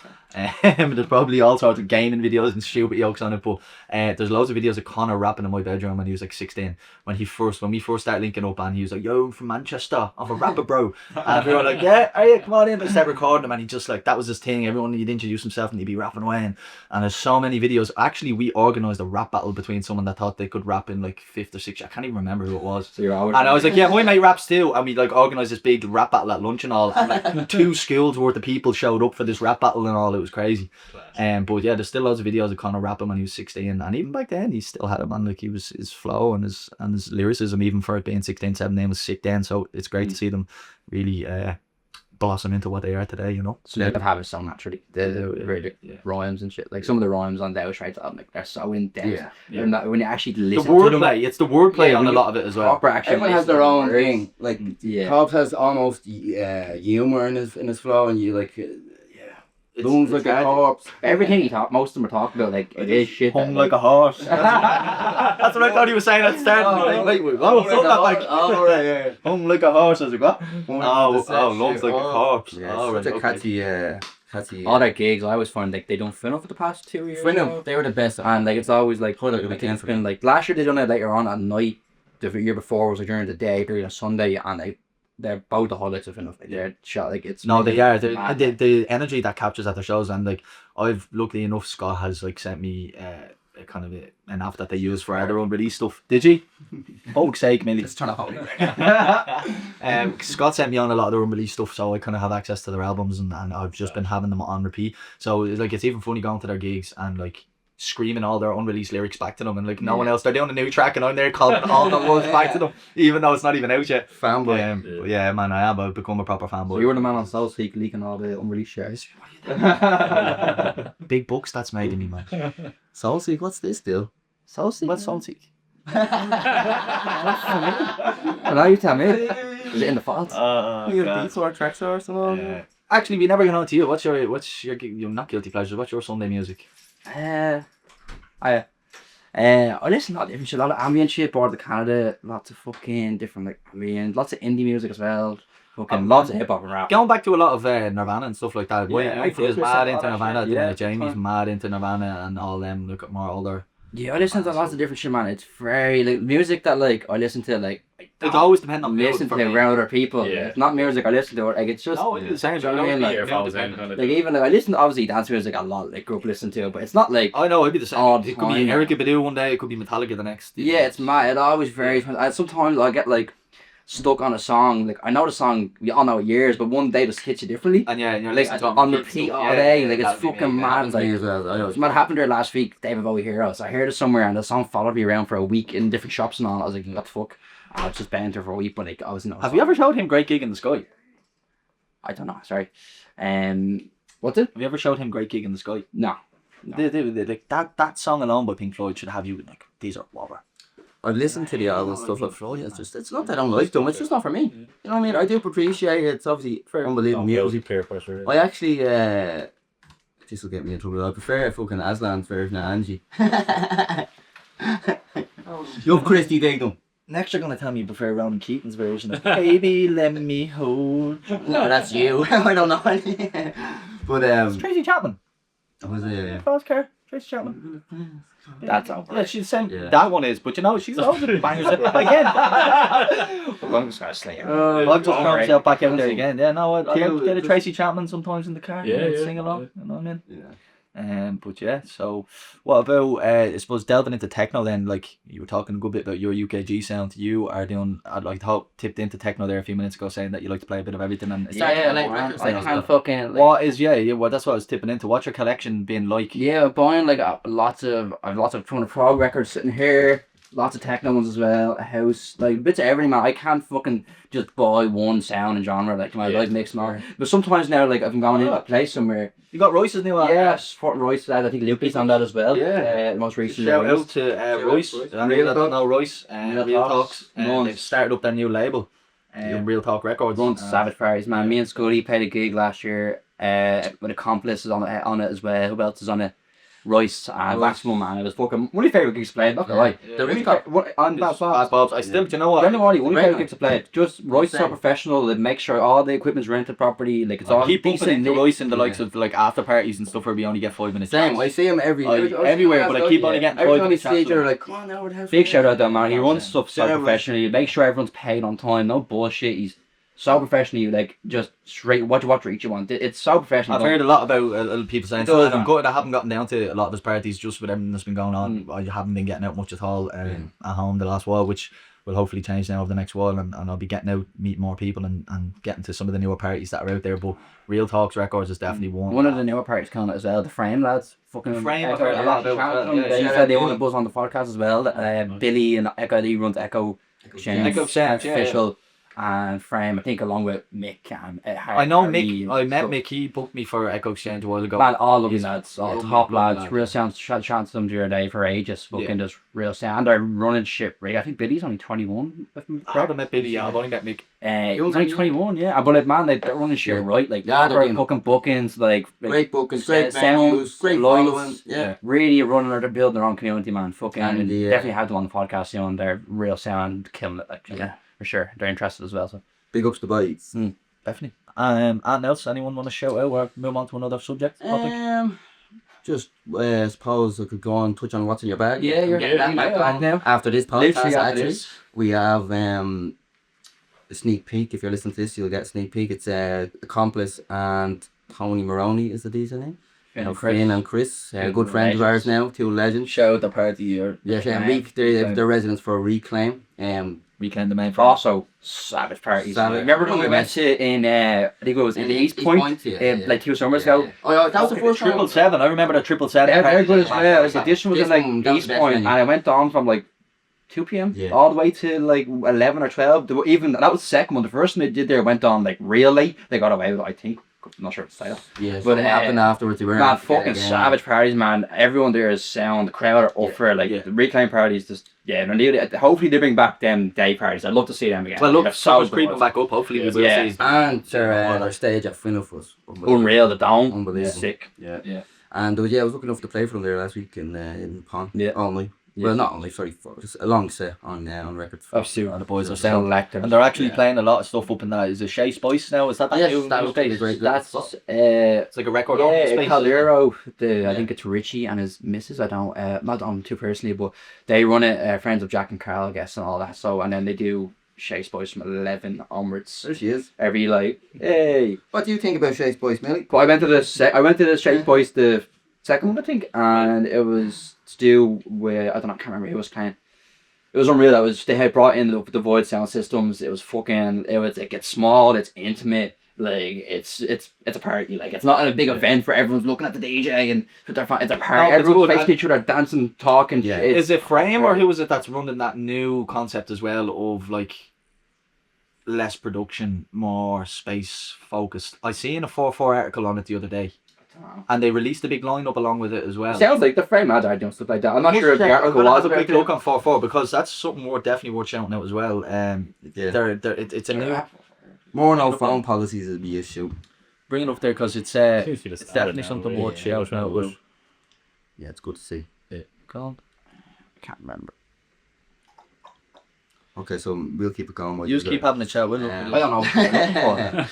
There's probably all sorts of gaming videos and stupid jokes on it, but there's loads of videos of Connor rapping in my bedroom when he was like 16. When we first started linking up, and he was like, "Yo, from Manchester, I'm a rapper, bro." And we were like, "Yeah, are you? Come on in." But start recording him, and he just like, that was his thing. Everyone, he'd introduce himself and he'd be rapping away. And there's so many videos. Actually, we organised a rap battle between someone that thought they could rap in like 5th or 6th. I can't even remember who it was. So and I was like, "Yeah, my mate raps too." And we like organised this big rap battle at lunch and all. And like 2 schools worth of people showed up for this rap battle and all. It was crazy. But yeah, there's still loads of videos of Conor rapping when he was 16, and even back then he still had it, man. Like, he was, his flow and his lyricism, even for it being 16, 17, was sick then. So it's great to see them really blossom into what they are today, you know. So they have it so naturally. The rhymes and shit. Like some of the rhymes on the Outstraight album, like, they're so in depth. When you actually listen to them, it's the wordplay on a lot of it as well. Everyone has their own thing. Like Cobbs has almost humor in his flow, and you like booms like a corpse. Everything most of them are talking about, like, it is shit. Hung like a horse. That's what I thought he was saying at the start. Hung like a horse, as it got. Lungs like a corpse. Such a catchy. All their gigs, I always find, like, they don't Finno for the past 2 years. Finno, they were the best. And like, it's always like, it's been like, last year they done it later on at night. The year before was like during the day, during a Sunday, and they're both the highlights of Finno. Like, they're shot, like, it's they are. The energy that captures at their shows, and like, I've luckily enough, Scott has like sent me a kind of an app that they use for their unreleased stuff. Did you? Fuck's sake, Millie. Let's turn it on. Scott sent me on a lot of the unreleased stuff, so I kind of have access to their albums, and I've just been having them on repeat. So like, it's even funny going to their gigs and like screaming all their unreleased lyrics back to them, and like no one else, they're doing a new track and I'm there calling all the words back to them, even though it's not even out yet. Fanboy. Yeah, man, I've become a proper fanboy. So you were the man on Soul Seek leaking all the unreleased shares. Big bucks that's made in me, man. Soul Seek, what's this deal? Soul Seek? What's Soul Seek? Well, now you tell me. Is it in the files? You got beats or tracks or something? Actually, we never got on to you. What's your you're not guilty pleasures? What's your Sunday music? I listen to a lot of different shit, a lot of ambient shit, Border of Canada, lots of fucking different, like, lots of indie music as well, fucking lots of hip hop and rap. Going back to a lot of Nirvana and stuff like that. My friend is mad into Nirvana. Jamie's mad into Nirvana and all them. Look at more older. Yeah, I listen to lots of different shit, man. It's very, like, music that, like, I listen to, like, it's always dependent on listen to around other people. Yeah. It's not music I listen to, like, it's just the same. You know what I mean? Like even like, I listen to obviously dance music a lot, like, group listen to, but it's not like I know it'd be the same. It could be Erykah Badu one day, it could be Metallica the next. Yeah, it's mad. It always varies. Sometimes I get like stuck on a song, like, I know the song, we all know it years, but one day just hits you differently. And you're like on repeat all day, like, it's fucking mad. Like, it's what happened there last week, David Bowie Heroes. I heard it somewhere and the song followed me around for a week in different shops and all. I was like, what the fuck? I was just banter for a week, but like, I was Have you ever showed him Great Gig in the Sky? I don't know, sorry. What's it? Have you ever showed him Great Gig in the Sky? No. Like that song alone by Pink Floyd should have you like, these are wobber. I've listened to the album and stuff like that. It's not that I don't like them. It's just not for me. You know what I mean? I do appreciate it. It's obviously unbelievable music. Peer pressure. I actually, this will get me in trouble. I prefer fucking Aslan's version of Angie. Love Christy Dignam. Next, you're gonna tell me you prefer Ronan Keating's version of "Baby, Let Me Hold." No, that's you. I don't know. But It's Tracy Chapman. was it? Fast car. Tracy Chapman. That's over. Yeah, she's sent. Yeah. That one is, but you know, she's loads of bangers again. I'm just gonna slay her. I've just thrown myself back out there again. Yeah, no, I Cute. get a Tracy Chapman sometimes in the car. Yeah, yeah. Sing along. You know what I mean? Yeah. But yeah, so what about I suppose delving into techno then? Like you were talking a good bit about your UKG sound. You are doing, I'd like to tipped into techno there a few minutes ago, saying that you like to play a bit of everything. And Yeah, like I can't fucking. Like, what is well, that's what I was tipping into. What's your collection been like? yeah, buying like lots of tons of prog records sitting here. Lots of techno ones as well. A house, like bits of everything, man. I can't fucking just buy one sound and genre. Like I like mix more. But sometimes now, like if I'm going into a place somewhere. You got Royce's new album. Yeah, supporting Royce. I think Loopy's on that as well. Yeah. Most recently. Shout out to Royce. I don't know Royce. Real Talks. They've started up their new label. Real Talk Records. Run Savage Parties, man. Me and Scully played a gig last year. With Accomplice is on it as well. Who else is on it? Royce and Waxman, man. It was fucking one of my favourite gigs to play. Not gonna lie. On that Bob's. I still, do you know what? One of my favourite gigs to play. Just Royce is so professional. They make sure all the equipment's rented properly. Like it's all keep bumping decent. into Royce in the likes of like after parties and stuff where we only get 5 minutes. Same. I see him everywhere, but I keep only getting 5 every time we minutes. see each other, like, come on now, we're having Big shout out to him, man. He runs stuff so Yeah, professionally. He makes sure everyone's paid on time. No bullshit. He's so professionally, like just straight. What reach you want? It's so professional. I've heard a lot about people saying It does, I'm good. I haven't gotten down to a lot of those parties just with everything that's been going on. I haven't been getting out much at all at home the last while, which will hopefully change now over the next while, and I'll be getting out, meeting more people, and getting to some of the newer parties that are out there. But Real Talks Records is definitely one. One of the newer parties coming as well. The Frame lads, fucking Frame, Echo, I've heard a lot about them. They said they want to buzz on the podcast as well. Billy and Echo, he runs Echo Exchange, Echo Exchange, official. And Frame, I think, along with Mick and I know Mick. I met Mick. He booked me for Echo Exchange a while ago. Man, all of these lads, all top lads, real sound. Chance to them during the day for ages. Fucking just real sound. They're running shit. Right? I think Billy's only 21. I haven't met Billy. I've only met Mick. He was only 21. Yeah, but like man, they're running shit right. Like they're fucking bookings, like great bookings, great sound, venues, great following. Yeah, really running. They're building their own community, man. Fucking definitely had them on the podcast. You know, and they're real sound, killing it. Like for sure, they're interested as well. So. Big ups to Bites. Definitely. Anything else? Anyone want to shout out or move on to another subject? Just I suppose I could go on touch on what's in your bag. Yeah, you're getting that back now. After this podcast, Literally after actually, this. we have a sneak peek. If you're listening to this, you'll get a sneak peek. It's Accomplice and Tony Maroney is the DJ name. Finn and Chris, good friends of ours now, two legends. Shout out the party or They're residents for Reclaim. Reclaim the main. Also, savage parties. Savage. Remember when we went to in I think it was in the East Point, like 2 summers ago. Oh, yeah, that was the first 777. I remember the 777. Yeah, very good as well. Like, the edition was in like East Point, and I went on from like 2 p.m. all the way to like 11 or 12. They were even that was the second one. The first one they did there went on like real late. They got away with it, I think. I'm not sure if it's title. Yeah, but it happened afterwards. They were man, fucking savage parties, man. Everyone there is sound. The crowd are up for it. Like the Reclaim parties, just hopefully they bring back them day parties. I'd love to see them again. Well, look, so creeping back up. Hopefully we will see. And their stage at Finnuf was unreal. The Dome, unbelievable, sick. Yeah. And I was lucky enough to play for them there last week in Pond. Yeah, only. Well, not only, sorry, just a long set on record. Absolutely. The boys are sound electric. And they're actually playing a lot of stuff up in that. Is it Shea Spice now? Is that new? That was great. That's it's like a record on space. Calero, I think it's Richie and his missus. I don't, not on too personally, but they run it, friends of Jack and Carl, I guess, and all that. So, and then they do Shea Spice from 11 onwards. There she is. Every like, hey. What do you think about Shea Spice, Millie? But I went to the Shea Spice, the second one, I think, and it was to do with, I can't remember who was playing. It was unreal. They had brought in the Void sound systems. It was fucking, it gets small, it's intimate, like it's a party. Like it's not a big event for everyone's looking at the DJ and it's a party. Everyone's facing each other, dancing, talking. Yeah. Is it Frame or who is it that's running that new concept as well of like less production, more space focused? I seen a 4/4 article on it the other day. And they released a big lineup along with it as well. Sounds like the Frame ad and stuff like that. I'm not sure if the article was a big look on 4-4 because that's something definitely worth shouting out as well. It's a new. More no phone policies would be an issue. Bring it up there because it's definitely something worth shouting out. Yeah, it's good to see. Yeah. Called? I can't remember. Okay, so we'll keep it going. You just keep having a chat. I don't know.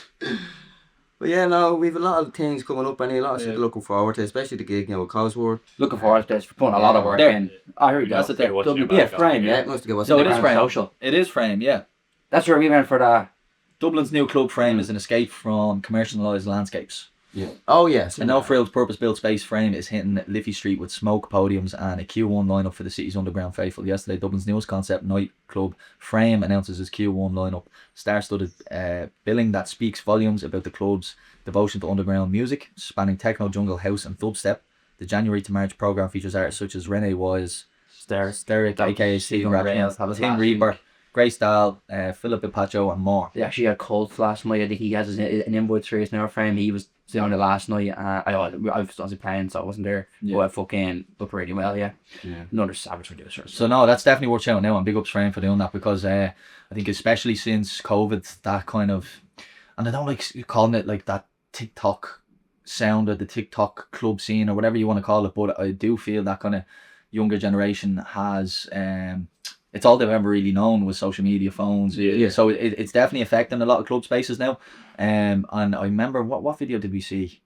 But yeah, no, we've a lot of things coming up, and a lot of shit looking forward to, especially the gig, with Cosworth. Looking forward to this. We're putting a lot of work in. I heard that's it there. Yeah, Frame, yeah. So it is Frame. Social. It is Frame, yeah. That's where we went for that. Dublin's new club Frame is an escape from commercialised landscapes. Yeah. Oh yes. A no-frills purpose-built space Frame is hitting Liffey Street with smoke podiums and a Q1 lineup for the city's underground faithful. Yesterday, Dublin's newest concept nightclub Frame announces its Q1 lineup, star-studded billing that speaks volumes about the club's devotion to underground music, spanning techno, jungle, house, and dubstep. The January to March program features artists such as Renee Wise, Steric, aka Stephen Rails, Tim Reaper, Grace Dahl, Philip Pacho, and more. Yeah, she had Colts last night. I think he has an invite for his now Frame. He was down it last night. I was playing, so I wasn't there. Yeah. But I fucking looked really well, yeah. Another savage producer. So no, that's definitely worth shouting out, and big ups Frame for doing that because I think especially since COVID, that kind of, and I don't like calling it like that TikTok sound or the TikTok club scene or whatever you want to call it, but I do feel that kind of younger generation has it's all they've ever really known was social media, phones. Yeah. So it's definitely affecting a lot of club spaces now. And I remember what video did we see?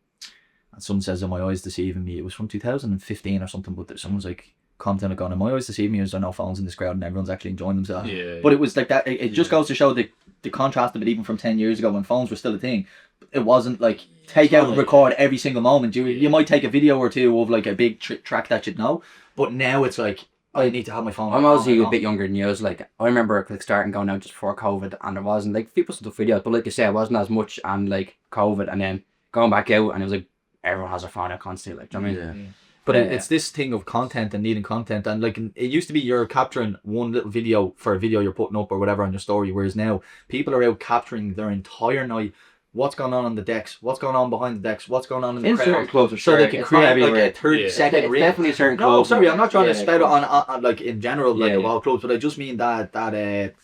And someone says, "Oh, my eyes deceiving me." It was from 2015 or something, but someone's like content going, "My eyes deceiving me," as there are no phones in this crowd and everyone's actually enjoying themselves. Yeah. But it was like that. It just goes to show the contrast of it, even from 10 years ago when phones were still a thing. It wasn't like take out and record every single moment. You might take a video or two of like a big track that you'd know, but now it's like, I need to have my phone. I'm obviously a bit younger than you. I was like, I remember like starting going out just before COVID, and there wasn't like people still took videos, but like I said, it wasn't as much on like COVID, and then going back out, and it was like everyone has their phone out constantly. Like, do you know what I mean? Yeah. But it's this thing of content and needing content, and like it used to be you're capturing one little video for a video you're putting up or whatever on your story, whereas now people are out capturing their entire night. What's going on the decks? What's going on behind the decks? What's going on in the crowd? Clubs, so they can create like a 30-second reel. Definitely certain clubs. No, sorry, I'm not trying to spout it on like in general like of all clubs, but I just mean that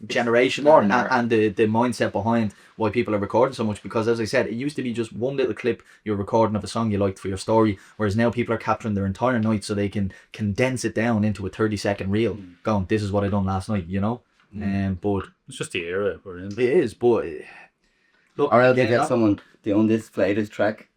generation and the mindset behind why people are recording so much. Because as I said, it used to be just one little clip you're recording of a song you liked for your story, whereas now people are capturing their entire night so they can condense it down into a 30-second reel. Going, this is what I done last night, you know. But it's just the era we're in. It is, but. Look, or else you get someone to play this track.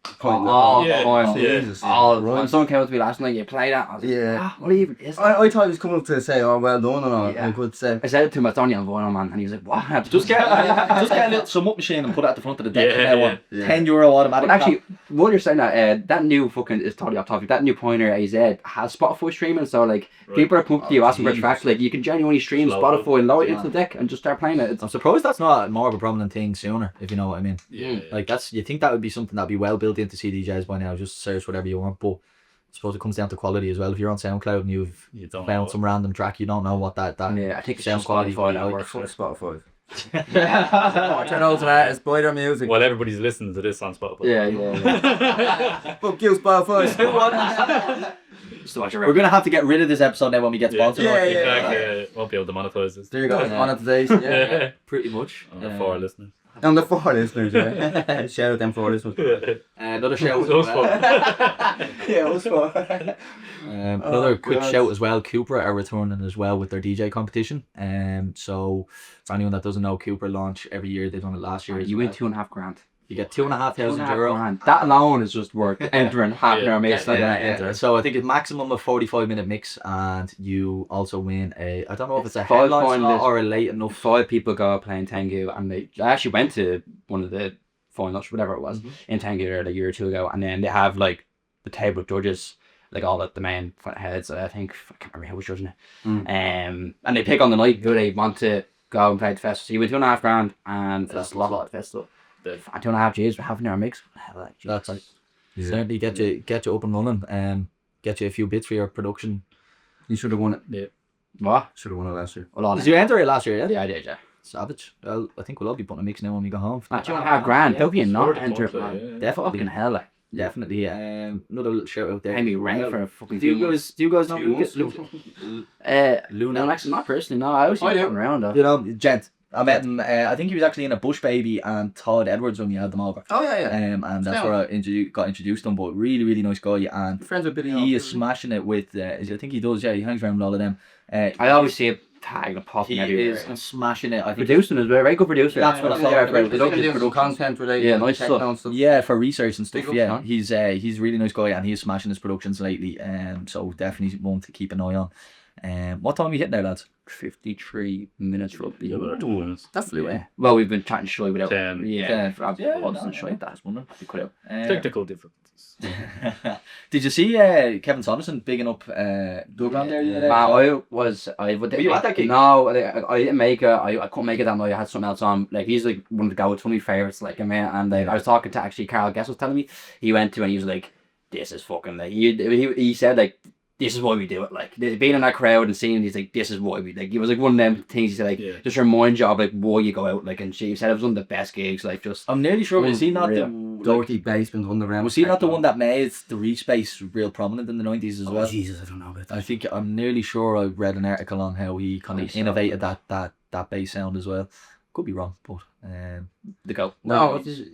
Jesus. When someone came up to me last night, you play that. I was like, what even is that? I thought he was coming up to say, "Oh, well done," and all. I could say. I said it to him, it's only on vinyl, man, and he was like, "What?" Just get a little sum up machine and put it at the front of the deck. €10 automatic. But actually, what you're saying that new fucking is totally off topic. That new Pointer AZ has Spotify streaming, so like people are coming up to you asking for tracks. Like you can genuinely stream Spotify and load it into the deck and just start playing it. I'm surprised that's not more of a prominent thing sooner, if you know what I mean. Yeah. Like that's, you think that would be something that'd be well built into CDJs by now. Just search whatever you want, but I suppose it comes down to quality as well. If you're on SoundCloud and you found some random track, you don't know what that I think sound quality works for Spotify. Turn over to that, it's buy their music. Well, everybody's listening to this on Spotify. Yeah. Fuck you, Spotify. We're gonna have to get rid of this episode now when we get sponsored. Exactly. Won't be able to monetize this. There you go. Monetization. Yeah. Pretty much. On the 4 listeners. On the 4 listeners, yeah. Shout out them 4 listeners. Another shout. Us 4. Another quick shout as well. Cooper are returning as well with their DJ competition. So for anyone that doesn't know, Cooper launch every year. They've done it last year. You win €2,500. You get €2,500. That alone is just worth entering half an hour mix like that. So I think it's maximum of 45-minute mix, and you also win a, I don't know if it's a headline slot or a late enough. 5 people go playing Tengu, and I actually went to one of the finals, whatever it was, in Tengu a year or two ago, and then they have like the table of judges, like all the main heads. I think I can't remember who was judging it. And they pick on the night who they want to go and play the festival. So you win $2,500, and that's a lot of the festival. 2.5 G's for half an hour mix. That's like certainly get you up and running and get you a few bits for your production. You should have won it. Yeah. What? Should have won it last year. Did you enter it last year? Yeah, I did. Yeah. Savage. Well, I think we'll all be putting a mix now when we go home. $2,500. How can you not enter it, man? Definitely. Fucking hell, like. Definitely. Another little shout out there. Amy rang for a fucking. Do you guys know Luna? No, actually not personally. No, I was just around though. You know, gent. I met him. I think he was actually in a Bush Baby and Todd Edwards when we had them over. Oh yeah. And that's where I got introduced to him. But really, really nice guy. And friends with Billy. He is smashing it with. I think he does. Yeah, he hangs around with all of them. I always see it tagged and popping everywhere. He is smashing it. I think producing as well. Very good producer. That's what I thought. Production content related. Yeah, nice stuff. Yeah, for research and stuff. Yeah, he's a really nice guy and he's smashing his productions lately. So definitely one to keep an eye on. What time are we hitting there, lads? 53 minutes roughly. Yeah, about 2 minutes. That's fluid. Yeah. Well, we've been chatting shy without. 10. Yeah, wasn't shy. That's one. Technical differences. Did you see Kevin Saunderson bigging up Dublin there? Were you at that gig? No, I didn't make it. I couldn't make it that night. I had something else on. Like he's like one of the go-to my favourites. Like and like I was talking to actually Carl Guest was telling me he went to and he was like, "This is fucking like." He said like, "This is why we do it." Like being in that crowd and seeing, he's like, "This is why we like." It was like one of them things. He said like, just remind you of like why you go out. Like, and she said it was one of the best gigs. Like, just I'm nearly sure was he not the Doherty basement underground? Was he not the one that made the reach space real prominent in the 90s as well? Jesus, I don't know about that. I'm nearly sure I read an article on how he kind of innovated that bass sound as well. Could be wrong, but the go. No, it is.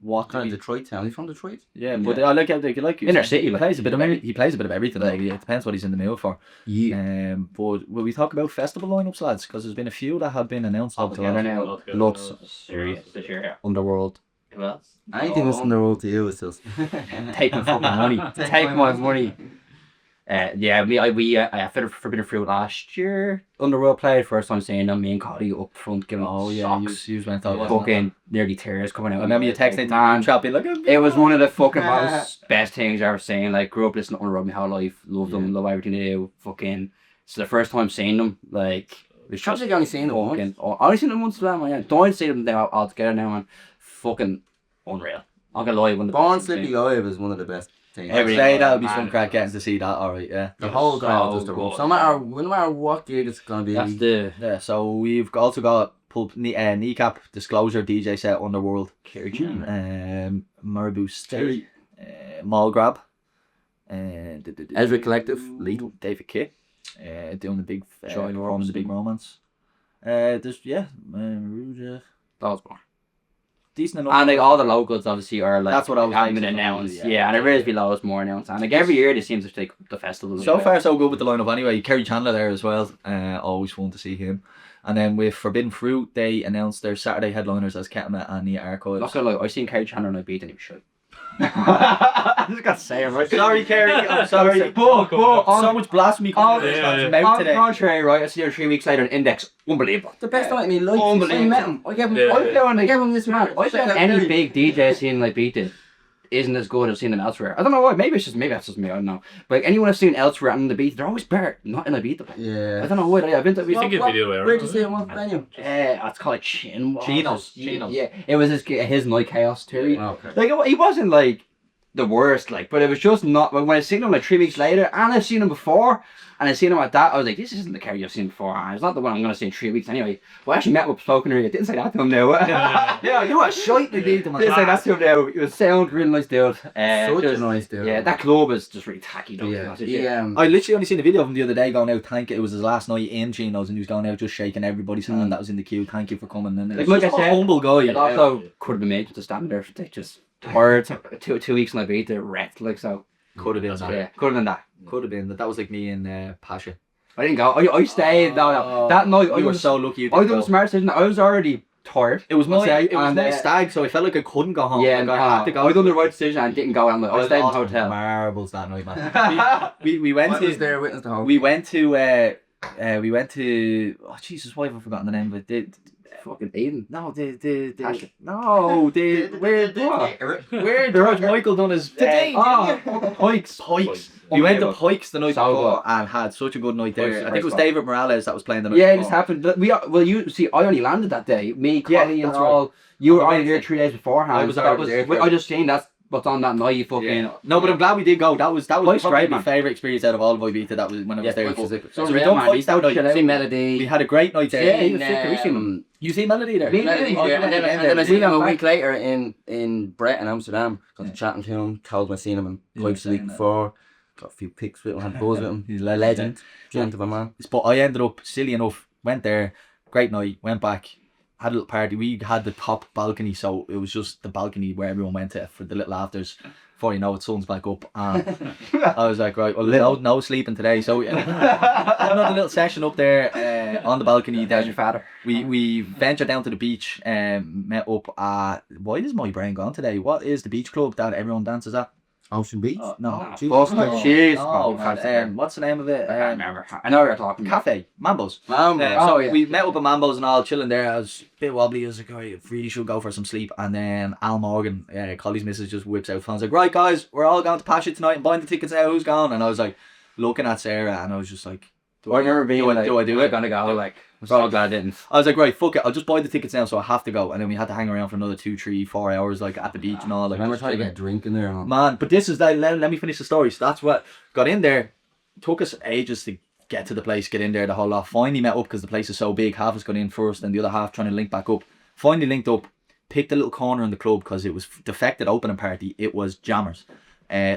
What kind of Detroit town? He's from Detroit. Yeah, but I like how they like inner city. He plays a bit of everything. Like, it depends what he's in the mood for. Yeah. But will we talk about festival lineups, lads? Because there's been a few that have been announced up together now. Lux, Serious, Underworld. Who else? Anything that's Underworld to you is just take my fucking money. Take my money. I fed Forbidden Fruit last year. Underworld played first time seeing them. Me and Cody up front giving socks. You went out. Fucking nearly tears coming out. I remember you texting man, being like, it was one of the fucking most best things I've ever seen. Like, grew up listening to Underworld my whole life. Love them. Love everything they do. Fucking. It's the first time seeing them. Like, it's just like only seen them once. Only seen them once. Don't see them now all together now, man. Fucking unreal. I'm gonna lie. Born Slippy Live is one of the best. Every day that would be some crack getting to see that. Alright, yeah. The whole crowd just a so no matter what gig it's gonna be. That's so we've also got Pulp Kneecap, Disclosure, DJ Set, Underworld, Marabou State, Mall Grab, Ezra Collective, Lethal, David Kitt, doing the big from the big romance. There's Rouge. That was more. Decent enough. And like all the locals obviously are like that's what I was having announced. Yeah, and it really be loads more announced. And like every year they seem to take the festival. So far so good with the lineup anyway. Kerry Chandler there as well. Always fun to see him. And then with Forbidden Fruit, they announced their Saturday headliners as Ketma and the Archives. Not gonna lie, I seen Kerry Chandler and I beat him. Shit. I just got to say it, right? Sorry, Kerry. I'm sorry. But so much blasphemy coming out today. On contrary, right? I see her 3 weeks later on Index. Unbelievable. The best night in my life. Unbelievable. I met him. I gave him this man. I said any big DJ scene like beat it isn't as good as seeing them elsewhere. I don't know why. Maybe that's just me. I don't know. But like, anyone I've seen elsewhere and the beat, they're always better. Not in Ibiza. Yeah. I don't know why. I've been to. We think it'd be the other way around. Where did you see him? What venue? It's called Chino's. Yeah. It was his night chaos too. Okay. Like he wasn't like the worst, like, but it was just not. When I seen him like 3 weeks later, and I've seen him before, and I seen him at that, I was like, this isn't the Kerry I've seen before. And it's not the one I'm gonna see in 3 weeks anyway. Well, I actually met with spoken earlier. Didn't say that to him now. Yeah, you know what? Shite they did to him. Didn't say that to him now. It was sound real nice dude. Such a nice dude. Yeah, that club is just really tacky though. Yeah. I literally only seen a video of him the other day going out. It was his last night in Chino's, and he was going out just shaking everybody's hand that was in the queue. Thank you for coming. And like I said, a humble guy. It also could have been made to stand there for just. Or 2 weeks and I beat it wrecked like so. Could have been that. Yeah, could have been that. Could have been that. That was like me and Pasha. I didn't go. I stayed. No. That night you were so lucky. I did a smart decision. I was already tired. It was my stag, so I felt like I couldn't go home. Yeah, I had to go. I done the right decision and didn't go. I stayed in the hotel. Marbles that night, man. we went to. There, witness the whole. We went to. Oh Jesus, why have I forgotten the name of it? Fucking Aiden. No, where Michael done his Pikes. We went to Pikes the night before and had such a good night there. I think it was David Morales that was playing the night. Yeah, it just happened. You see, I only landed that day. Me, Connie, and all. You were only there 3 days beforehand. I was there. I just seen that. But on that night, you fucking... No, but I'm glad we did go. That was probably great, my man. favourite experience out of all of Ibiza. That was when I was there. So we done fights that night. See Melody. We had a great night there. Yeah, you see Melody there? Melody, and then I seen him a week later in Brett in Amsterdam. Got chatting to him, told him I seen him in Quite a week before. Got a few pics with him, had buzz with him. He's a legend. Gent of a man. But I ended up, silly enough, went there, great night, went back, had a little party. We had the top balcony, so it was just the balcony where everyone went to for the little afters. Before you know it, sun's back up. And I was like, right, well, no sleeping today. So another little session up there on the balcony. There's your father. We ventured down to the beach and met up at, why is my brain gone today? What is the beach club that everyone dances at? Ocean Beach? No. Boston. Cheers. What's the name of it? I can't remember. I know what you're talking about. Cafe. Mambo's. So we met up at Mambo's and all, chilling there. I was a bit wobbly. I was like, I really should go for some sleep. And then Al Morgan, Collie's missus, just whips out phones like, right guys, we're all going to Pasha tonight and buying the tickets now. Who's gone? And I was like, looking at Sarah and I was just like, I remember being like, do I do it? I'm gonna go. Like, I'm so glad I didn't. I was like, right, fuck it, I'll just buy the tickets now, so I have to go. And then we had to hang around for another 2, 3, 4 hours, like at the beach and all. Like, I remember trying to get a drink in there. Man, but this is like, let me finish the story. So that's what got in there. Took us ages to get to the place, get in there, the whole lot. Finally met up because the place is so big. Half us got in first, and the other half trying to link back up. Finally linked up, picked a little corner in the club because it was defected opening party. It was jammers.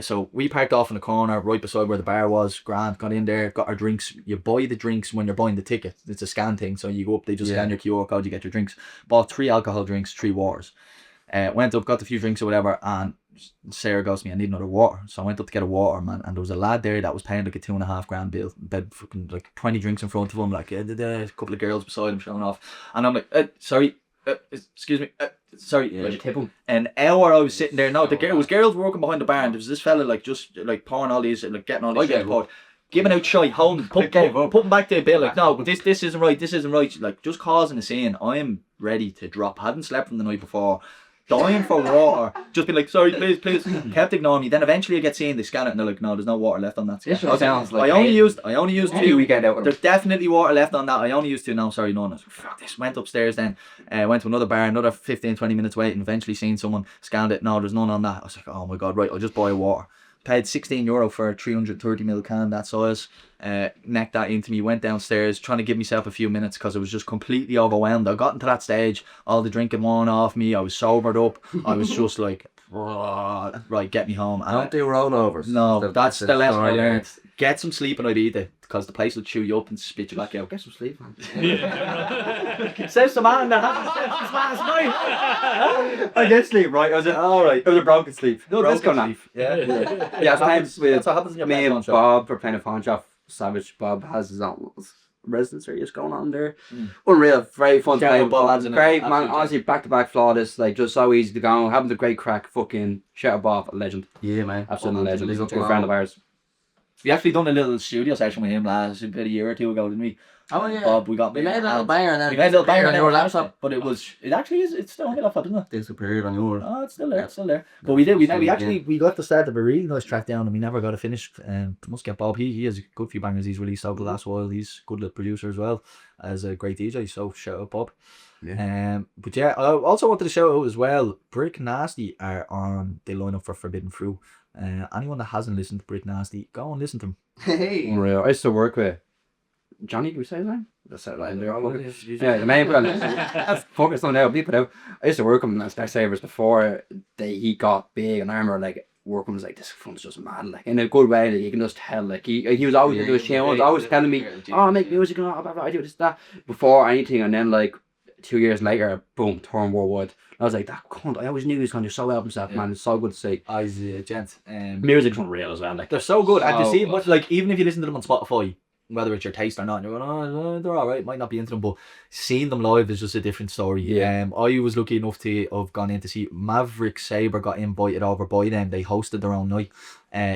So we parked off in the corner right beside where the bar was. Grant got in there, got our drinks. You buy the drinks when you're buying the ticket. It's a scan thing, so you go up, they just scan your QR code, you get your drinks. Bought 3 alcohol drinks, 3 waters. Went up, got a few drinks or whatever, and Sarah goes to me, I need another water. So I went up to get a water, man, and there was a lad there that was paying like a $2.5 bill. Bed fucking like 20 drinks in front of him, like a couple of girls beside him showing off. And I'm like, sorry, excuse me, sorry, Tip him. an hour I was sitting there. No, it was girls working behind the bar, and there was this fella like just like pouring all these, like getting all these shit poured, giving out shite, holding, putting back their bill, like, no, this isn't right, this isn't right, like just causing a scene. I am ready to drop. Hadn't slept from the night before, dying for water, just been like, sorry, please, kept ignoring me. Then eventually I get seen, they scan it and they're like, no, there's no water left on that. This sounds like I only used 2 weekend out with There's definitely water left on that. I only used 2. No, sorry, none. I was like, fuck this. Went upstairs then, went to another bar, another 15-20 minutes waiting, eventually seen someone, scanned it, no, there's none on that. I was like, oh my god, right, I'll just buy water. Paid €16 for a 330ml can that size. Necked that into me, went downstairs trying to give myself a few minutes because I was just completely overwhelmed. I got into that stage, all the drinking worn off me, I was sobered up, I was just like, right, get me home. Don't do rollovers. No, that's the lesson I learned. Get some sleep and I'd eat it because the place will chew you up and spit you back out. Get some sleep, man. Says the man that happened last night. I did sleep, right? I was like, alright. It was a broken sleep. No, this going on. Yeah. Yeah, sometimes with that's what happens in your me pawn and shop. Bob for playing a pawn shop. Savage Bob has his own residence area going on there. Unreal, very fun to Shout play. out Bob, lads, innit? Great man, Absolutely. honestly, back-to-back flawless, like just so easy to go. Having a great crack, fucking shout out Bob, a legend. Yeah, man. Absolute legend. He's a Wow. friend of ours. We actually done a little studio session with him about a year or 2 ago, didn't we? Oh yeah. Bob, we made a little banger and then We made a little banger on your laptop. but it actually is, it's still on your laptop, isn't it? Disappeared on yours. Oh, it's still there, But we got the start of a really nice track down and we never got to finish. Must get Bob, he has a good few bangers he's released over the last while. He's a good little producer as well as a great DJ, so shout out Bob. Yeah. But yeah, I also wanted to shout out as well, Brick Nasty are on the lineup for Forbidden Fruit. Anyone that hasn't listened to Brick Nasty, go and listen to them. Hey. Unreal. I used to work with Johnny, do we say his name? That's it, right there. Yeah, the main one. That's focused on now, bleep it out. I used to work with him as Specsavers before he got big, and I remember like working was like, this fun's just mad, like in a good way. Like, you can just tell, like he was always into his shit. He was always telling me, oh, I make music and all, blah, blah, I do this, that, before anything, and then like 2 years later, boom, turn worldwide. I was like, that cunt, I always knew he was going to do so well himself, man. It's so good to see. As a gent, Music's unreal as well. Like they're so good, and to see much, like even if you listen to them on Spotify, whether it's your taste or not, and you're going, oh, they're alright, might not be into them, but seeing them live is just a different story. Yeah. I was lucky enough to have gone in to see Maverick Sabre got invited over by them. They hosted their own night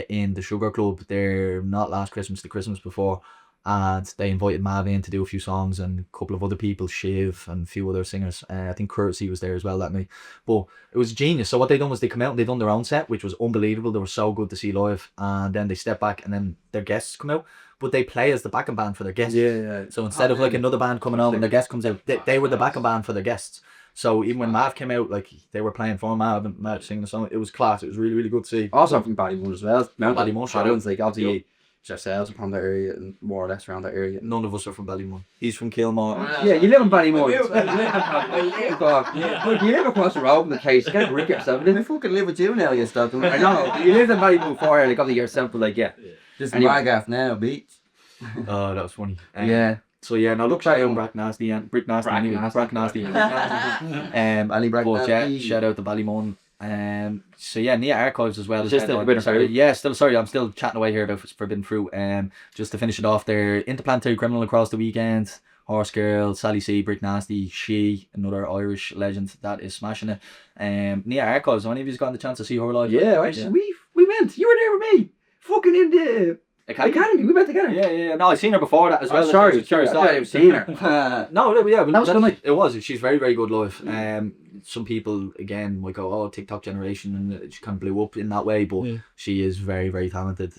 in the Sugar Club there, not last Christmas, the Christmas before, and they invited Mav in to do a few songs and a couple of other people, Shiv and a few other singers. I think Courtesy was there as well that night, but it was genius. So what they done was they come out and they done their own set, which was unbelievable. They were so good to see live, and then they step back and then their guests come out, but they play as the backing band for their guests. Yeah. So instead of like another band coming on and their guest comes out, they were the backing band for their guests. So even when Mav came out, like they were playing for Mav and Mav singing the song, it was class. It was really, really good to see. Also from Ballymun as well. Ballymun, Shadowlands, like obviously ourselves from that area and more or less around that area. None of us are from Ballymun. He's from Kilmore. Yeah, you live in Ballymun. You live across the road from the case. You can't rip yourself. I fucking live with you now, you stuff. I know. You lived in Ballymun before, like obviously yourself, but like Just anyway. Margaff now, beach. Oh, that was funny. Yeah. So yeah, now look, shout out Brack Nasty and Brick Nasty. Brack Nasty. Ali Brack But yeah, Nasty. shout out to Ballymun. So yeah, Nia Archives as well. Is this still Forbidden Fruit? Yeah, sorry, I'm still chatting away here about Forbidden Fruit. Just to finish it off there, Interplanetary Criminal across the weekend. Horse Girl, Sally C, Brick Nasty, She, another Irish legend that is smashing it. Nia Archives, have any of you gotten the chance to see her live? Yeah, actually, we went. You were there with me. Fucking in the Academy. We went together. Yeah. No, I've seen her before that as well. Sorry. I thought I've seen her. No, yeah, That was good night. it was. She's very, very good live. Some people again might go, "Oh, TikTok generation," and she kind of blew up in that way. But she is very, very talented.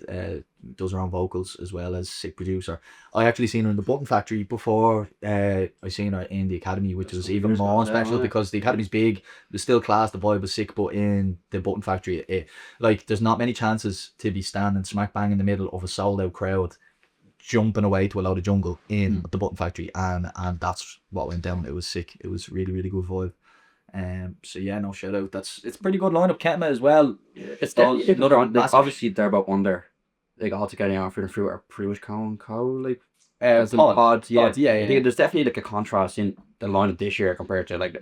Does her own vocals as well as sick producer. I actually seen her in the Button Factory before. I seen her in the Academy, which was even more special because the Academy's big. It was still class. The vibe was sick, but in the Button Factory, there's not many chances to be standing smack bang in the middle of a sold out crowd, jumping away to a load of jungle in the Button Factory, and that's what went down. It was sick. It was really, really good vibe. So yeah, no shout out. It's a pretty good lineup. Ketma as well. It's definitely another one. Like, obviously, they're about one there. Like all together now, Forbidden Fruit are pretty much like pods. Yeah. I think there's definitely like a contrast in the lineup this year compared to like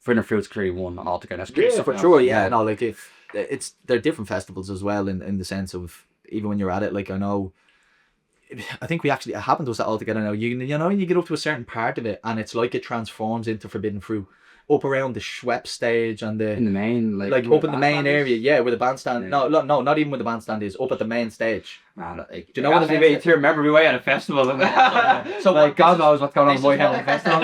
Forbidden Fruit's clearly one altogether. That's great. Yeah, for sure. Yeah, no, like they're different festivals as well in the sense of even when you're at it. Like I know. I think it happened to us all together now. You know, you get up to a certain part of it, and it's like it transforms into Forbidden Fruit. Up around the Schweppes stage and in the main, like up in the main area, where the bandstand. No, not even where the bandstand is. Up at the main stage. Man, like, do you know what I mean? To remember we were at a festival. So like God knows what's going on with the festival.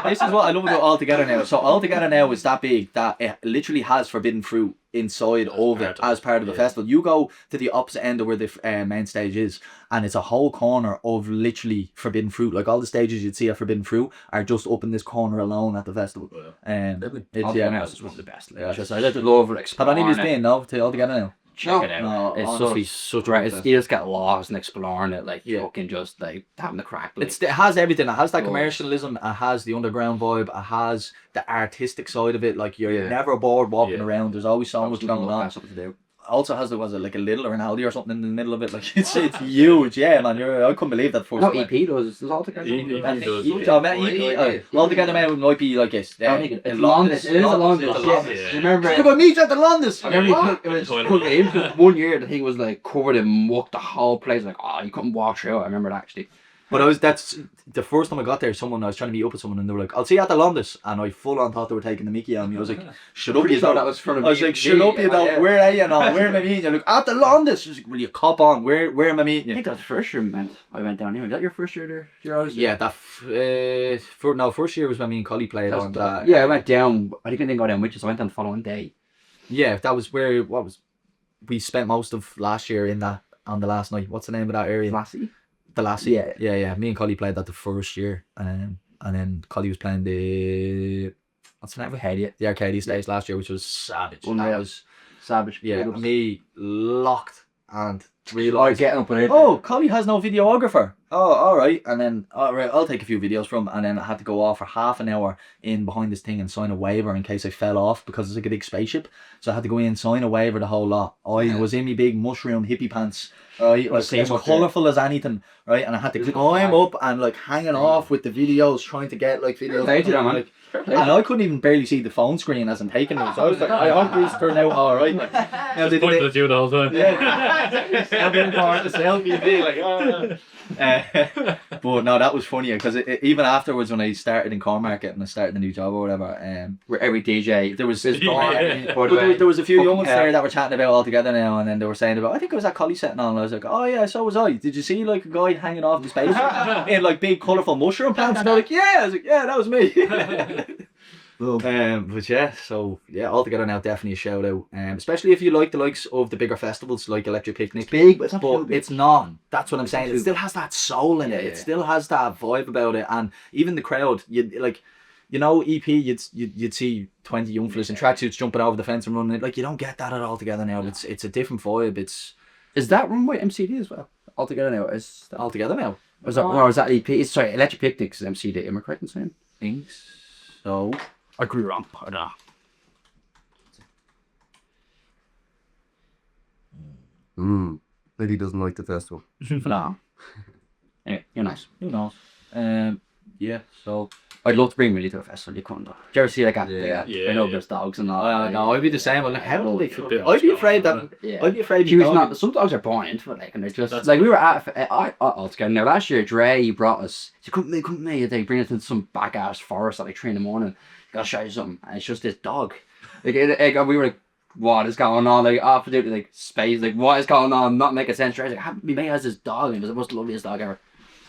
This is what I love about All Together Now. So All Together Now is that big that it literally has Forbidden Fruit inside of it as part of the festival. You go to the opposite end of where the main stage is, and it's a whole corner of literally Forbidden Fruit. Like all the stages you'd see at Forbidden Fruit are just up in this corner alone at the festival. It's one of the best. Yeah. Just I love it. Have any of you been to All Together Now? Check it out. No, it's honestly, such right. It's you just get lost and exploring it, like fucking just like having the crack. Like. It has everything. It has that commercialism. It has the underground vibe. It has the artistic side of it. Like you're never bored walking around. There's always so much going on. Something to do. Also has like a Lidl or an Aldi or something in the middle of it. Like it's huge. Yeah, man. I couldn't believe that first. No, EP does. All together. All Together Now might be like this. It's Londis. It is a Londis. Remember? Look at me at the Londis. It was 1 year. The thing was like covered in muck. The whole place like you couldn't walk through. I remember it actually. But that's the first time I got there. I was trying to meet up with someone, and they were like, "I'll see you at the Londis," and I full on thought they were taking the mickey on me. I was like, "Shut up, you don't." That was from I was like, "Shut up, you don't. Where are you now? Where am I meeting you?" Like at the Londis. I was like, "Will you cop on? Where am I meeting you?" I think that's the first year, man. I went down here. Was that your first year there? Yeah, first year was when me and Collie played on that. Yeah, I went down. I didn't go down with you, so I went down the following day. Yeah, that was where we spent most of last year on the last night. What's the name of that area? Lassie. The Lassie. Yeah. Me and Collie played that the first year, and then Collie was playing the what's the name of it? The Arcadia stage last year, which was savage. That was savage. Yeah, me locked and realised getting up with it. Oh, Collie has no videographer. Oh, all right. And then I'll take a few videos from him, and then I had to go off for half an hour in behind this thing and sign a waiver in case I fell off because it's like a big spaceship. So I had to go in and sign a waiver the whole lot. I was in my big mushroom hippie pants. Right, like as colourful as anything, right? And I had to climb up and like hanging off with the videos, trying to get like videos. And I couldn't even barely see the phone screen as I'm taking them. So I was like, I hope these turn out all right. Like, just pointed at you the whole time. Yeah. I've been part of the selfie, like, but no, that was funny because even afterwards when I started in Cornmarket and I started a new job or whatever, where every DJ there was there was a few young ones there that were chatting about All Together Now, and then they were saying about, I think it was that Collie setting on, and I was like, oh yeah, so was I. Did you see like a guy hanging off the space in like big colourful mushroom plants? And they're like, yeah. I was like, yeah, that was me. But yeah, so yeah, All Together Now definitely a shout out, especially if you like the likes of the bigger festivals like Electric Picnic. It's big, but it's not. That's what I'm saying. It still has that soul in it. It still has that vibe about it, and even the crowd, you like. you know, EP, you'd see 20 young fellas in tracksuits jumping over the fence and running it. Like, you don't get that at All Together now. It's a different vibe. Is that run by MCD as well? All Together now? All Together now? Or is that EP? Sorry, Electric Picnics is MCD. Am I correct in saying? Think so. I could be wrong. I don't know. Lily doesn't like the festival. No. Anyway, you're nice. Who knows? Yeah, so I'd love to bring Millie to a festival. You couldn't. Do you ever see like at Yeah. I know there's dogs and all. no, I'd be the same. Like, how will they feel? bit I'd be much afraid going on, that. I'd be afraid. She was not. Some dogs are buoyant, but like, and they're just like we were at All Together. Now last year, Dre brought us. She couldn't me. They bring us into some back ass forest at like 3 a.m. Gotta show you something. And it's just this dog. Like we were like, what is going on? Like absolutely like space. Like what is going on? Not making sense. Dre's like, me mate has this dog, and it was the most loveliest dog ever.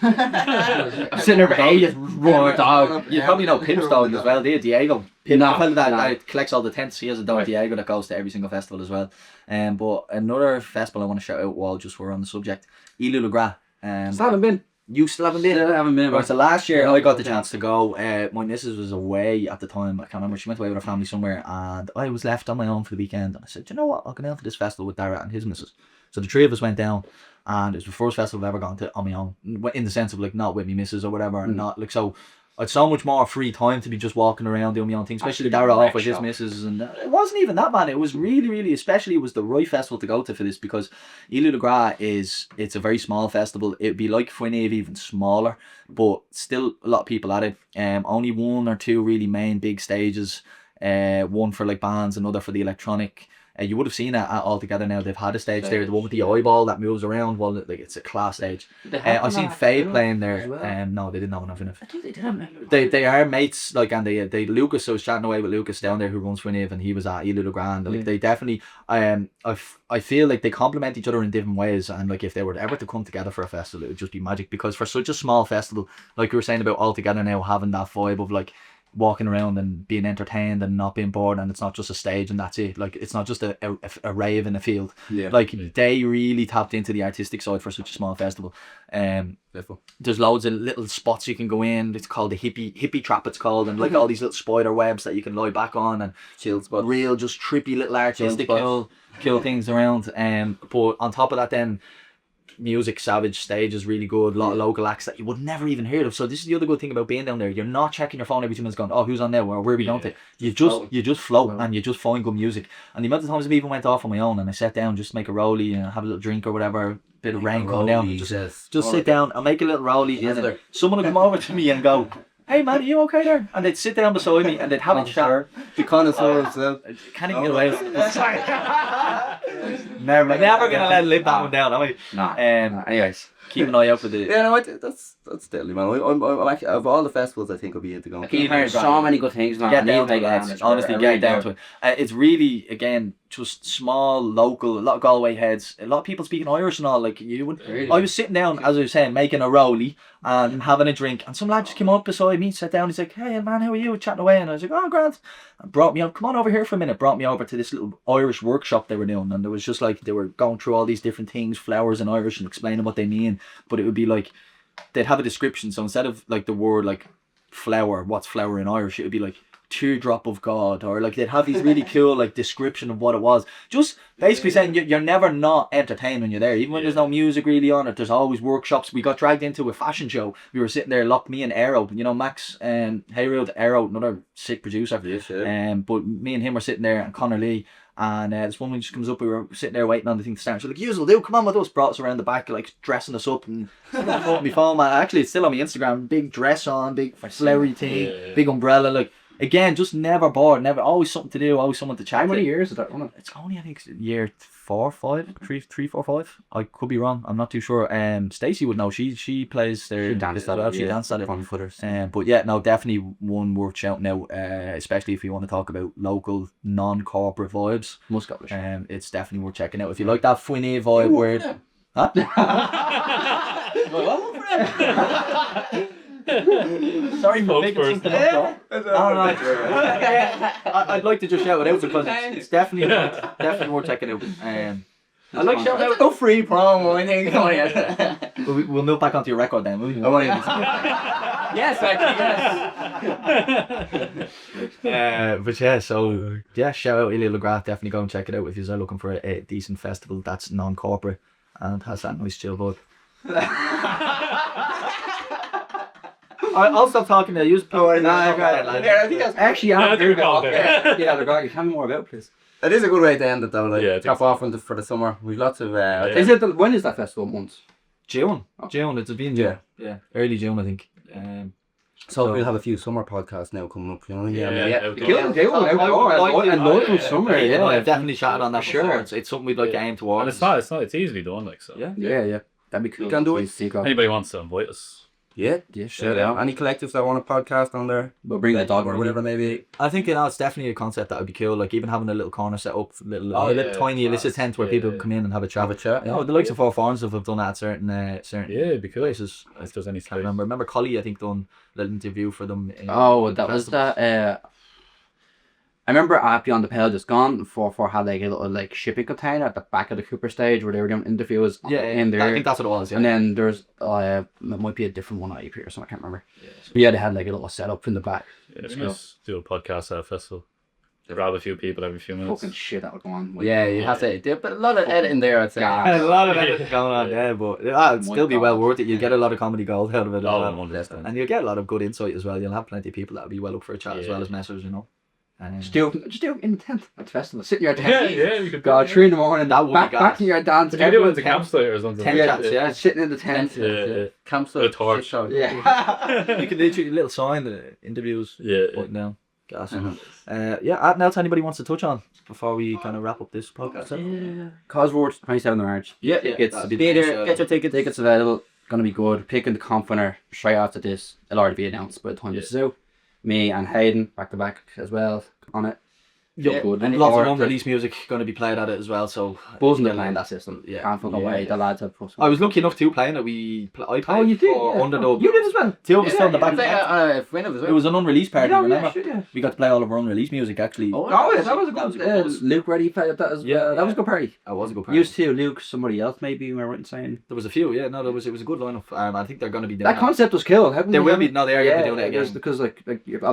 I'm sitting there for ages, raw dog. You probably know Pip's dog as well, do you? Diego. Pip, No, the fella that no. collects all the tents. He has a dog, Diego, that goes to every single festival as well. But another festival I want to shout out while just we're on the subject, Ilu Le Gras. Still haven't been. You still haven't been? Still haven't been. Right, so last year I got the chance to go. My missus was away at the time. I can't remember. She went away with her family somewhere, and I was left on my own for the weekend. And I said, you know what? I'll go down to this festival with Dara and his missus. So the 3 of us went down, and it was the first festival I've ever gone to on my own, in the sense of like not with me missus or whatever, and not like so. I had so much more free time to be just walking around doing my own thing, especially Dara off with his missus, and it wasn't even that bad. It was really, especially it was the right festival to go to for this, because Ilu Le Gras it's a very small festival. It'd be like Foinave, even smaller, but still a lot of people at it. Only 1 or 2 really main big stages. One for like bands, another for the electronic. You would have seen it at All Together now. They've had a stage there, the one with the eyeball that moves around. Well, like it's a class stage. I've seen Faye playing there. No, they didn't have enough in it. I think they did have. They are mates, like, and they Lucas. I was chatting away with Lucas down there who runs Foinave, and he was at Ilu Le Gras. Like they definitely, I feel like they complement each other in different ways. And like if they were ever to come together for a festival, it would just be magic. Because for such a small festival, like we were saying about All Together now, having that vibe of like walking around and being entertained and not being bored, and it's not just a stage and that's it. Like it's not just a rave in a field. Like they really tapped into the artistic side for such a small festival. There's loads of little spots you can go in. It's called the hippie trap, it's called, and like all these little spider webs that you can lie back on, and Chill spot. real just trippy little artistic cool things around. But on top of that, then music, Savage stage is really good. A lot of local acts that you would never even heard of. So this is the other good thing about being down there. You're not checking your phone every 2 minutes going, oh, who's on now, or where are we going to? You just float and you just find good music. And the amount of times I even went off on my own and I sat down just to make a rollie and have a little drink or whatever, bit of rain coming down, just sit down and make a little rollie, and then someone would come over to me and go, hey man, are you okay there? And they'd sit down beside me and they'd have a chat. The connoisseur himself. Can't even get away with it. Never gonna let live that one down, am I? Nah. Anyways, keep an eye out for the. Yeah, no, that's deadly, man. I'm actually, of all the festivals, I think I'll be into going. You've heard so many good things. Get down to it. Honestly, get down to it. It's really, again, just small, local, a lot of Galway heads, a lot of people speaking Irish and all. Like you would, I was sitting down, as I was saying, making a rollie and having a drink, and some lad just came up beside me, sat down. He's like, "Hey man, how are you?" Chatting away, and I was like, "Oh, grand." And brought me up. Come on over here for a minute. Brought me over to this little Irish workshop they were doing, and there was just like they were going through all these different things, flowers in Irish, and explaining what they mean. But it would be like they'd have a description. So instead of like the word like flower, what's flower in Irish, it would be like teardrop of God, or like they'd have these really cool like description of what it was, just basically saying you're never not entertained when you're there, even when there's no music really on it. There's always workshops. We got dragged into a fashion show. We were sitting there, me and Aero, you know, Max and Hayroad, Aero, another sick producer, but me and him were sitting there, and Connor Lee, and this woman just comes up. We were sitting there waiting on the thing to start. She's like, "You'll do, come on with us." Brought us around the back, like dressing us up, and my phone. Actually, it's still on my Instagram. Big dress on, big flowery thing, big umbrella, like. Again, just never bored, never, always something to do, always someone to chat. How many years is that running? It's only, I think, year 4, 5, 3, 4, 5. I could be wrong. I'm not too sure. Stacey would know. She plays there. She danced at it. She danced at it. Front footers. But yeah, no, definitely one worth shouting out. Especially if you want to talk about local, non-corporate vibes. Muscat. It's definitely worth checking out. If you like that Foinave vibe, where. Huh? Sorry for making something up. I'd like to just shout it out because it's definitely worth checking out. I like shouting out. No free promo, I think. We'll move back onto your record then, will we? Yes, actually, yes. But yeah, so yeah, shout out Ilya Lagrath. Definitely go and check it out if you're looking for a decent festival that's non-corporate and has that nice chill vibe. I'll stop talking now. Use. I think that's actually tell me more about, please. It is a good way to end it though. Like top off for the summer. We've lots of. When is that festival month? June. June. It's been June. Yeah, early June I think. So we'll have a few summer podcasts now coming up. You know. Summer. Yeah, I've definitely chatted on that. Sure, it's something we'd like to aim towards. And it's easily done. Like so. Yeah. That'd be cool. You can do it. Anybody wants to invite us? Yeah, shout out. Any collectives that want a podcast on there? We'll bring the dog or whatever maybe. I think it's definitely a concept that would be cool. Like even having a little corner set up, little tiny illicit tent where people come in and have a chat. The likes of Four Farms have done that at certain places. If there's any, I remember Collie I think done a little interview for them. That was that. I remember at Beyond the Pale Just Gone, 4-4 had like a little like shipping container at the back of the Cooper stage where they were doing interviews in there. I think that's what it was, yeah. And then there's, it might be a different one, IP or something, I can't remember. But yeah, they had like a little setup in the back. Yeah, let's do a podcast at a festival. Grab a few people every few minutes. Fucking shit, that would go on. Yeah, you have to do but a lot of editing there, I'd say. A lot of editing going on, but it'd still be well worth it. You'll get a lot of comedy gold out of it. And you'll get a lot of good insight as well. You'll have plenty of people that'll be well up for a chat as well as messers, you know. Just do it in the tent at the festival. Sit in your tent. You could go 3 in the morning. Back in your dance. You do it at the campsite or something. Tent chats, sitting in the tent. Campsite. A torch. Yeah. You can literally little sign the interviews. Putting down. Gas. Anything else anybody wants to touch on before we kind of wrap up this podcast? Cosworth, 27th of March. Get your tickets. Tickets available. Gonna be good. Picking the comp winner straight after this. It'll already be announced by the time this is out. Me and Hayden back to back as well on it. Good. And lots of unreleased music going to be played at it as well. So buzzing to playing that system. Can't fucking away. The lads have. I was lucky enough to playing it. I played you did? for Underdog. You did as well. Two of us on the back. It was an unreleased party. Remember? We got to play all of our unreleased music actually. That was a good. Luke Reddy played that as well. That was a good party. That was a good party. Used to Luke, somebody else maybe. We were saying there was a few. It was a good lineup. I think they're going to be doing that. Concept was cool. They will be. No, they are going to be doing it again because I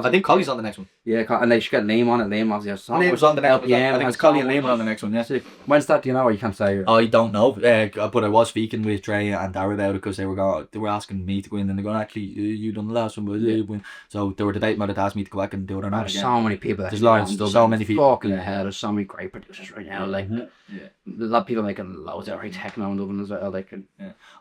think Collie's on the next one. Yeah, and they should get Liam on it. Liam obviously has songs. Liam's on the next one. I think it's Collie and Liam on the next one. Yeah. When's that? Do you know? Or you can't say. I don't know. But I was speaking with Trey and Dara about it because they were asking me to go in and they're going, actually, you done the last one, but so they were debating whether to ask me to go back and do it or not. There's so many people. There's lines. So many people. Fucking hell. There's so many great producers right now. Like, a lot of people making loads of techno in Dublin as well. Like,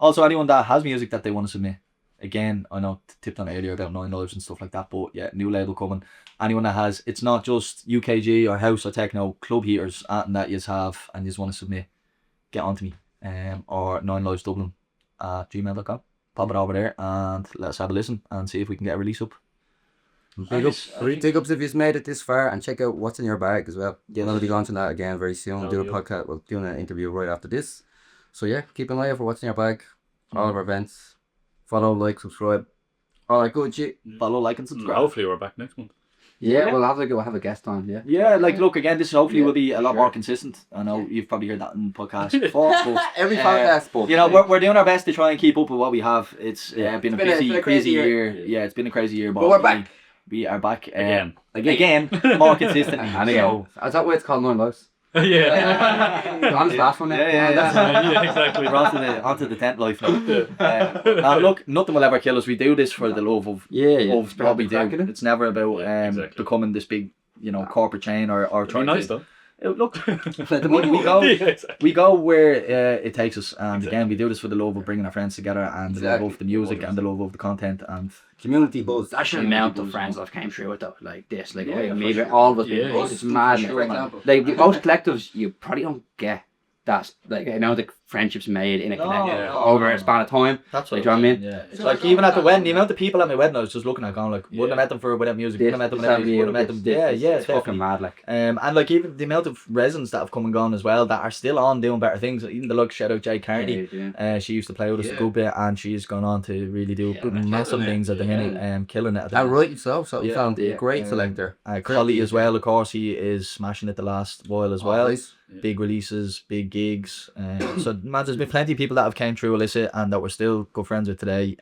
also anyone that has music that they want to submit. Again, I know tipped on it earlier about 9 Lives and stuff like that, but yeah, new label coming. Anyone that has, it's not just UKG or house or techno, club heaters and that you have and you just want to submit, get on to me. Or 9livesdublin at gmail.com. Pop it over there and let's have a listen and see if we can get a release up. Big ups if you've made it this far and check out what's in your bag as well. We'll be launching that again very soon. We'll do a podcast. We'll do an interview right after this. So yeah, keep an eye out for what's in your bag. All of our events. Follow, like, subscribe. All that good shit. Follow, like, and subscribe. Hopefully we're back next month. Yeah, we'll have a guest on. Look again. This hopefully will be a lot more consistent. I know you've probably heard that in podcasts before. But, every podcast, but we're doing our best to try and keep up with what we have. It's been a busy, crazy year. Yeah, it's been a crazy year, but we're back. We are back again, more consistent. And again, is that why it's called 9 Lives? John's last one. Exactly. We're onto the tent life now. Look, nothing will ever kill us. We do this for the love of what we do. It's never about becoming this big, corporate chain or trying to. Look, we go where it takes us, and again, we do this for the love of bringing our friends together and the love of the music and the love of the content and community buzz. That's the amount of friends I've came through with though, like this, maybe all of us. It's mad. Like most collectives, you probably don't get that. Like the friendships made in a collective over a span of time. That's what I mean. Yeah, it's like even at the wedding, the amount of people at my wedding, I was just looking at going like, wouldn't have met them without music. Wouldn't have met them without music. Wouldn't have met them. It's fucking mad. Like, and like even the amount of residents that have come and gone as well that are still on doing better things. Even the shout out Jay Carney. She used to play with us a good bit, and she's gone on to really do massive things at the minute, killing it. Right, so you found a great selector. Collie as well, of course, he is smashing it the last while as well. Big releases, big gigs. So man, there's been plenty of people that have came through illicit and that we're still good friends with today.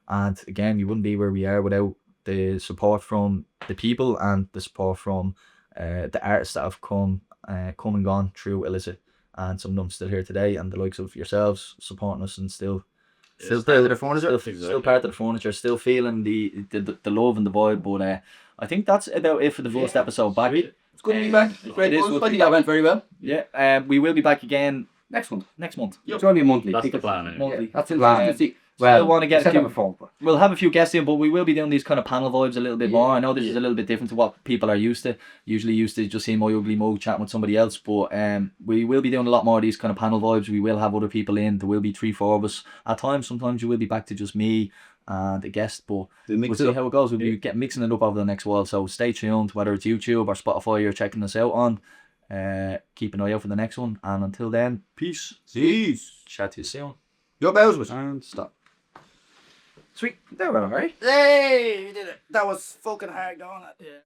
And again, we wouldn't be where we are without the support from the people and the support from the artists that have come and gone through Illicit, and some of them still here today, and the likes of yourselves supporting us and still part of the furniture, still part of the furniture, still feeling the love and the vibe. But I think that's about it for the first episode back. It's good to be back. Great. I think that went very well. Yeah, we will be back again Next month. It's going to be monthly. That's the plan. monthly. That's the plan. Well, want to get a phone. We'll have a few guests in, but we will be doing these kind of panel vibes a little bit more. I know this is a little bit different to what people are used to. Usually used to just seeing my ugly mug chatting with somebody else, but we will be doing a lot more of these kind of panel vibes. We will have other people in. There will be 3-4 of us at times. Sometimes you will be back to just me and a guest, but we'll see how it goes. We'll be mixing it up over the next while, so stay tuned, whether it's YouTube or Spotify you're checking us out on. Keep an eye out for the next one, and until then, peace. Chat to you soon. Your bells was And stop. Sweet. That went alright. Hey, you did it. That was fucking hard going.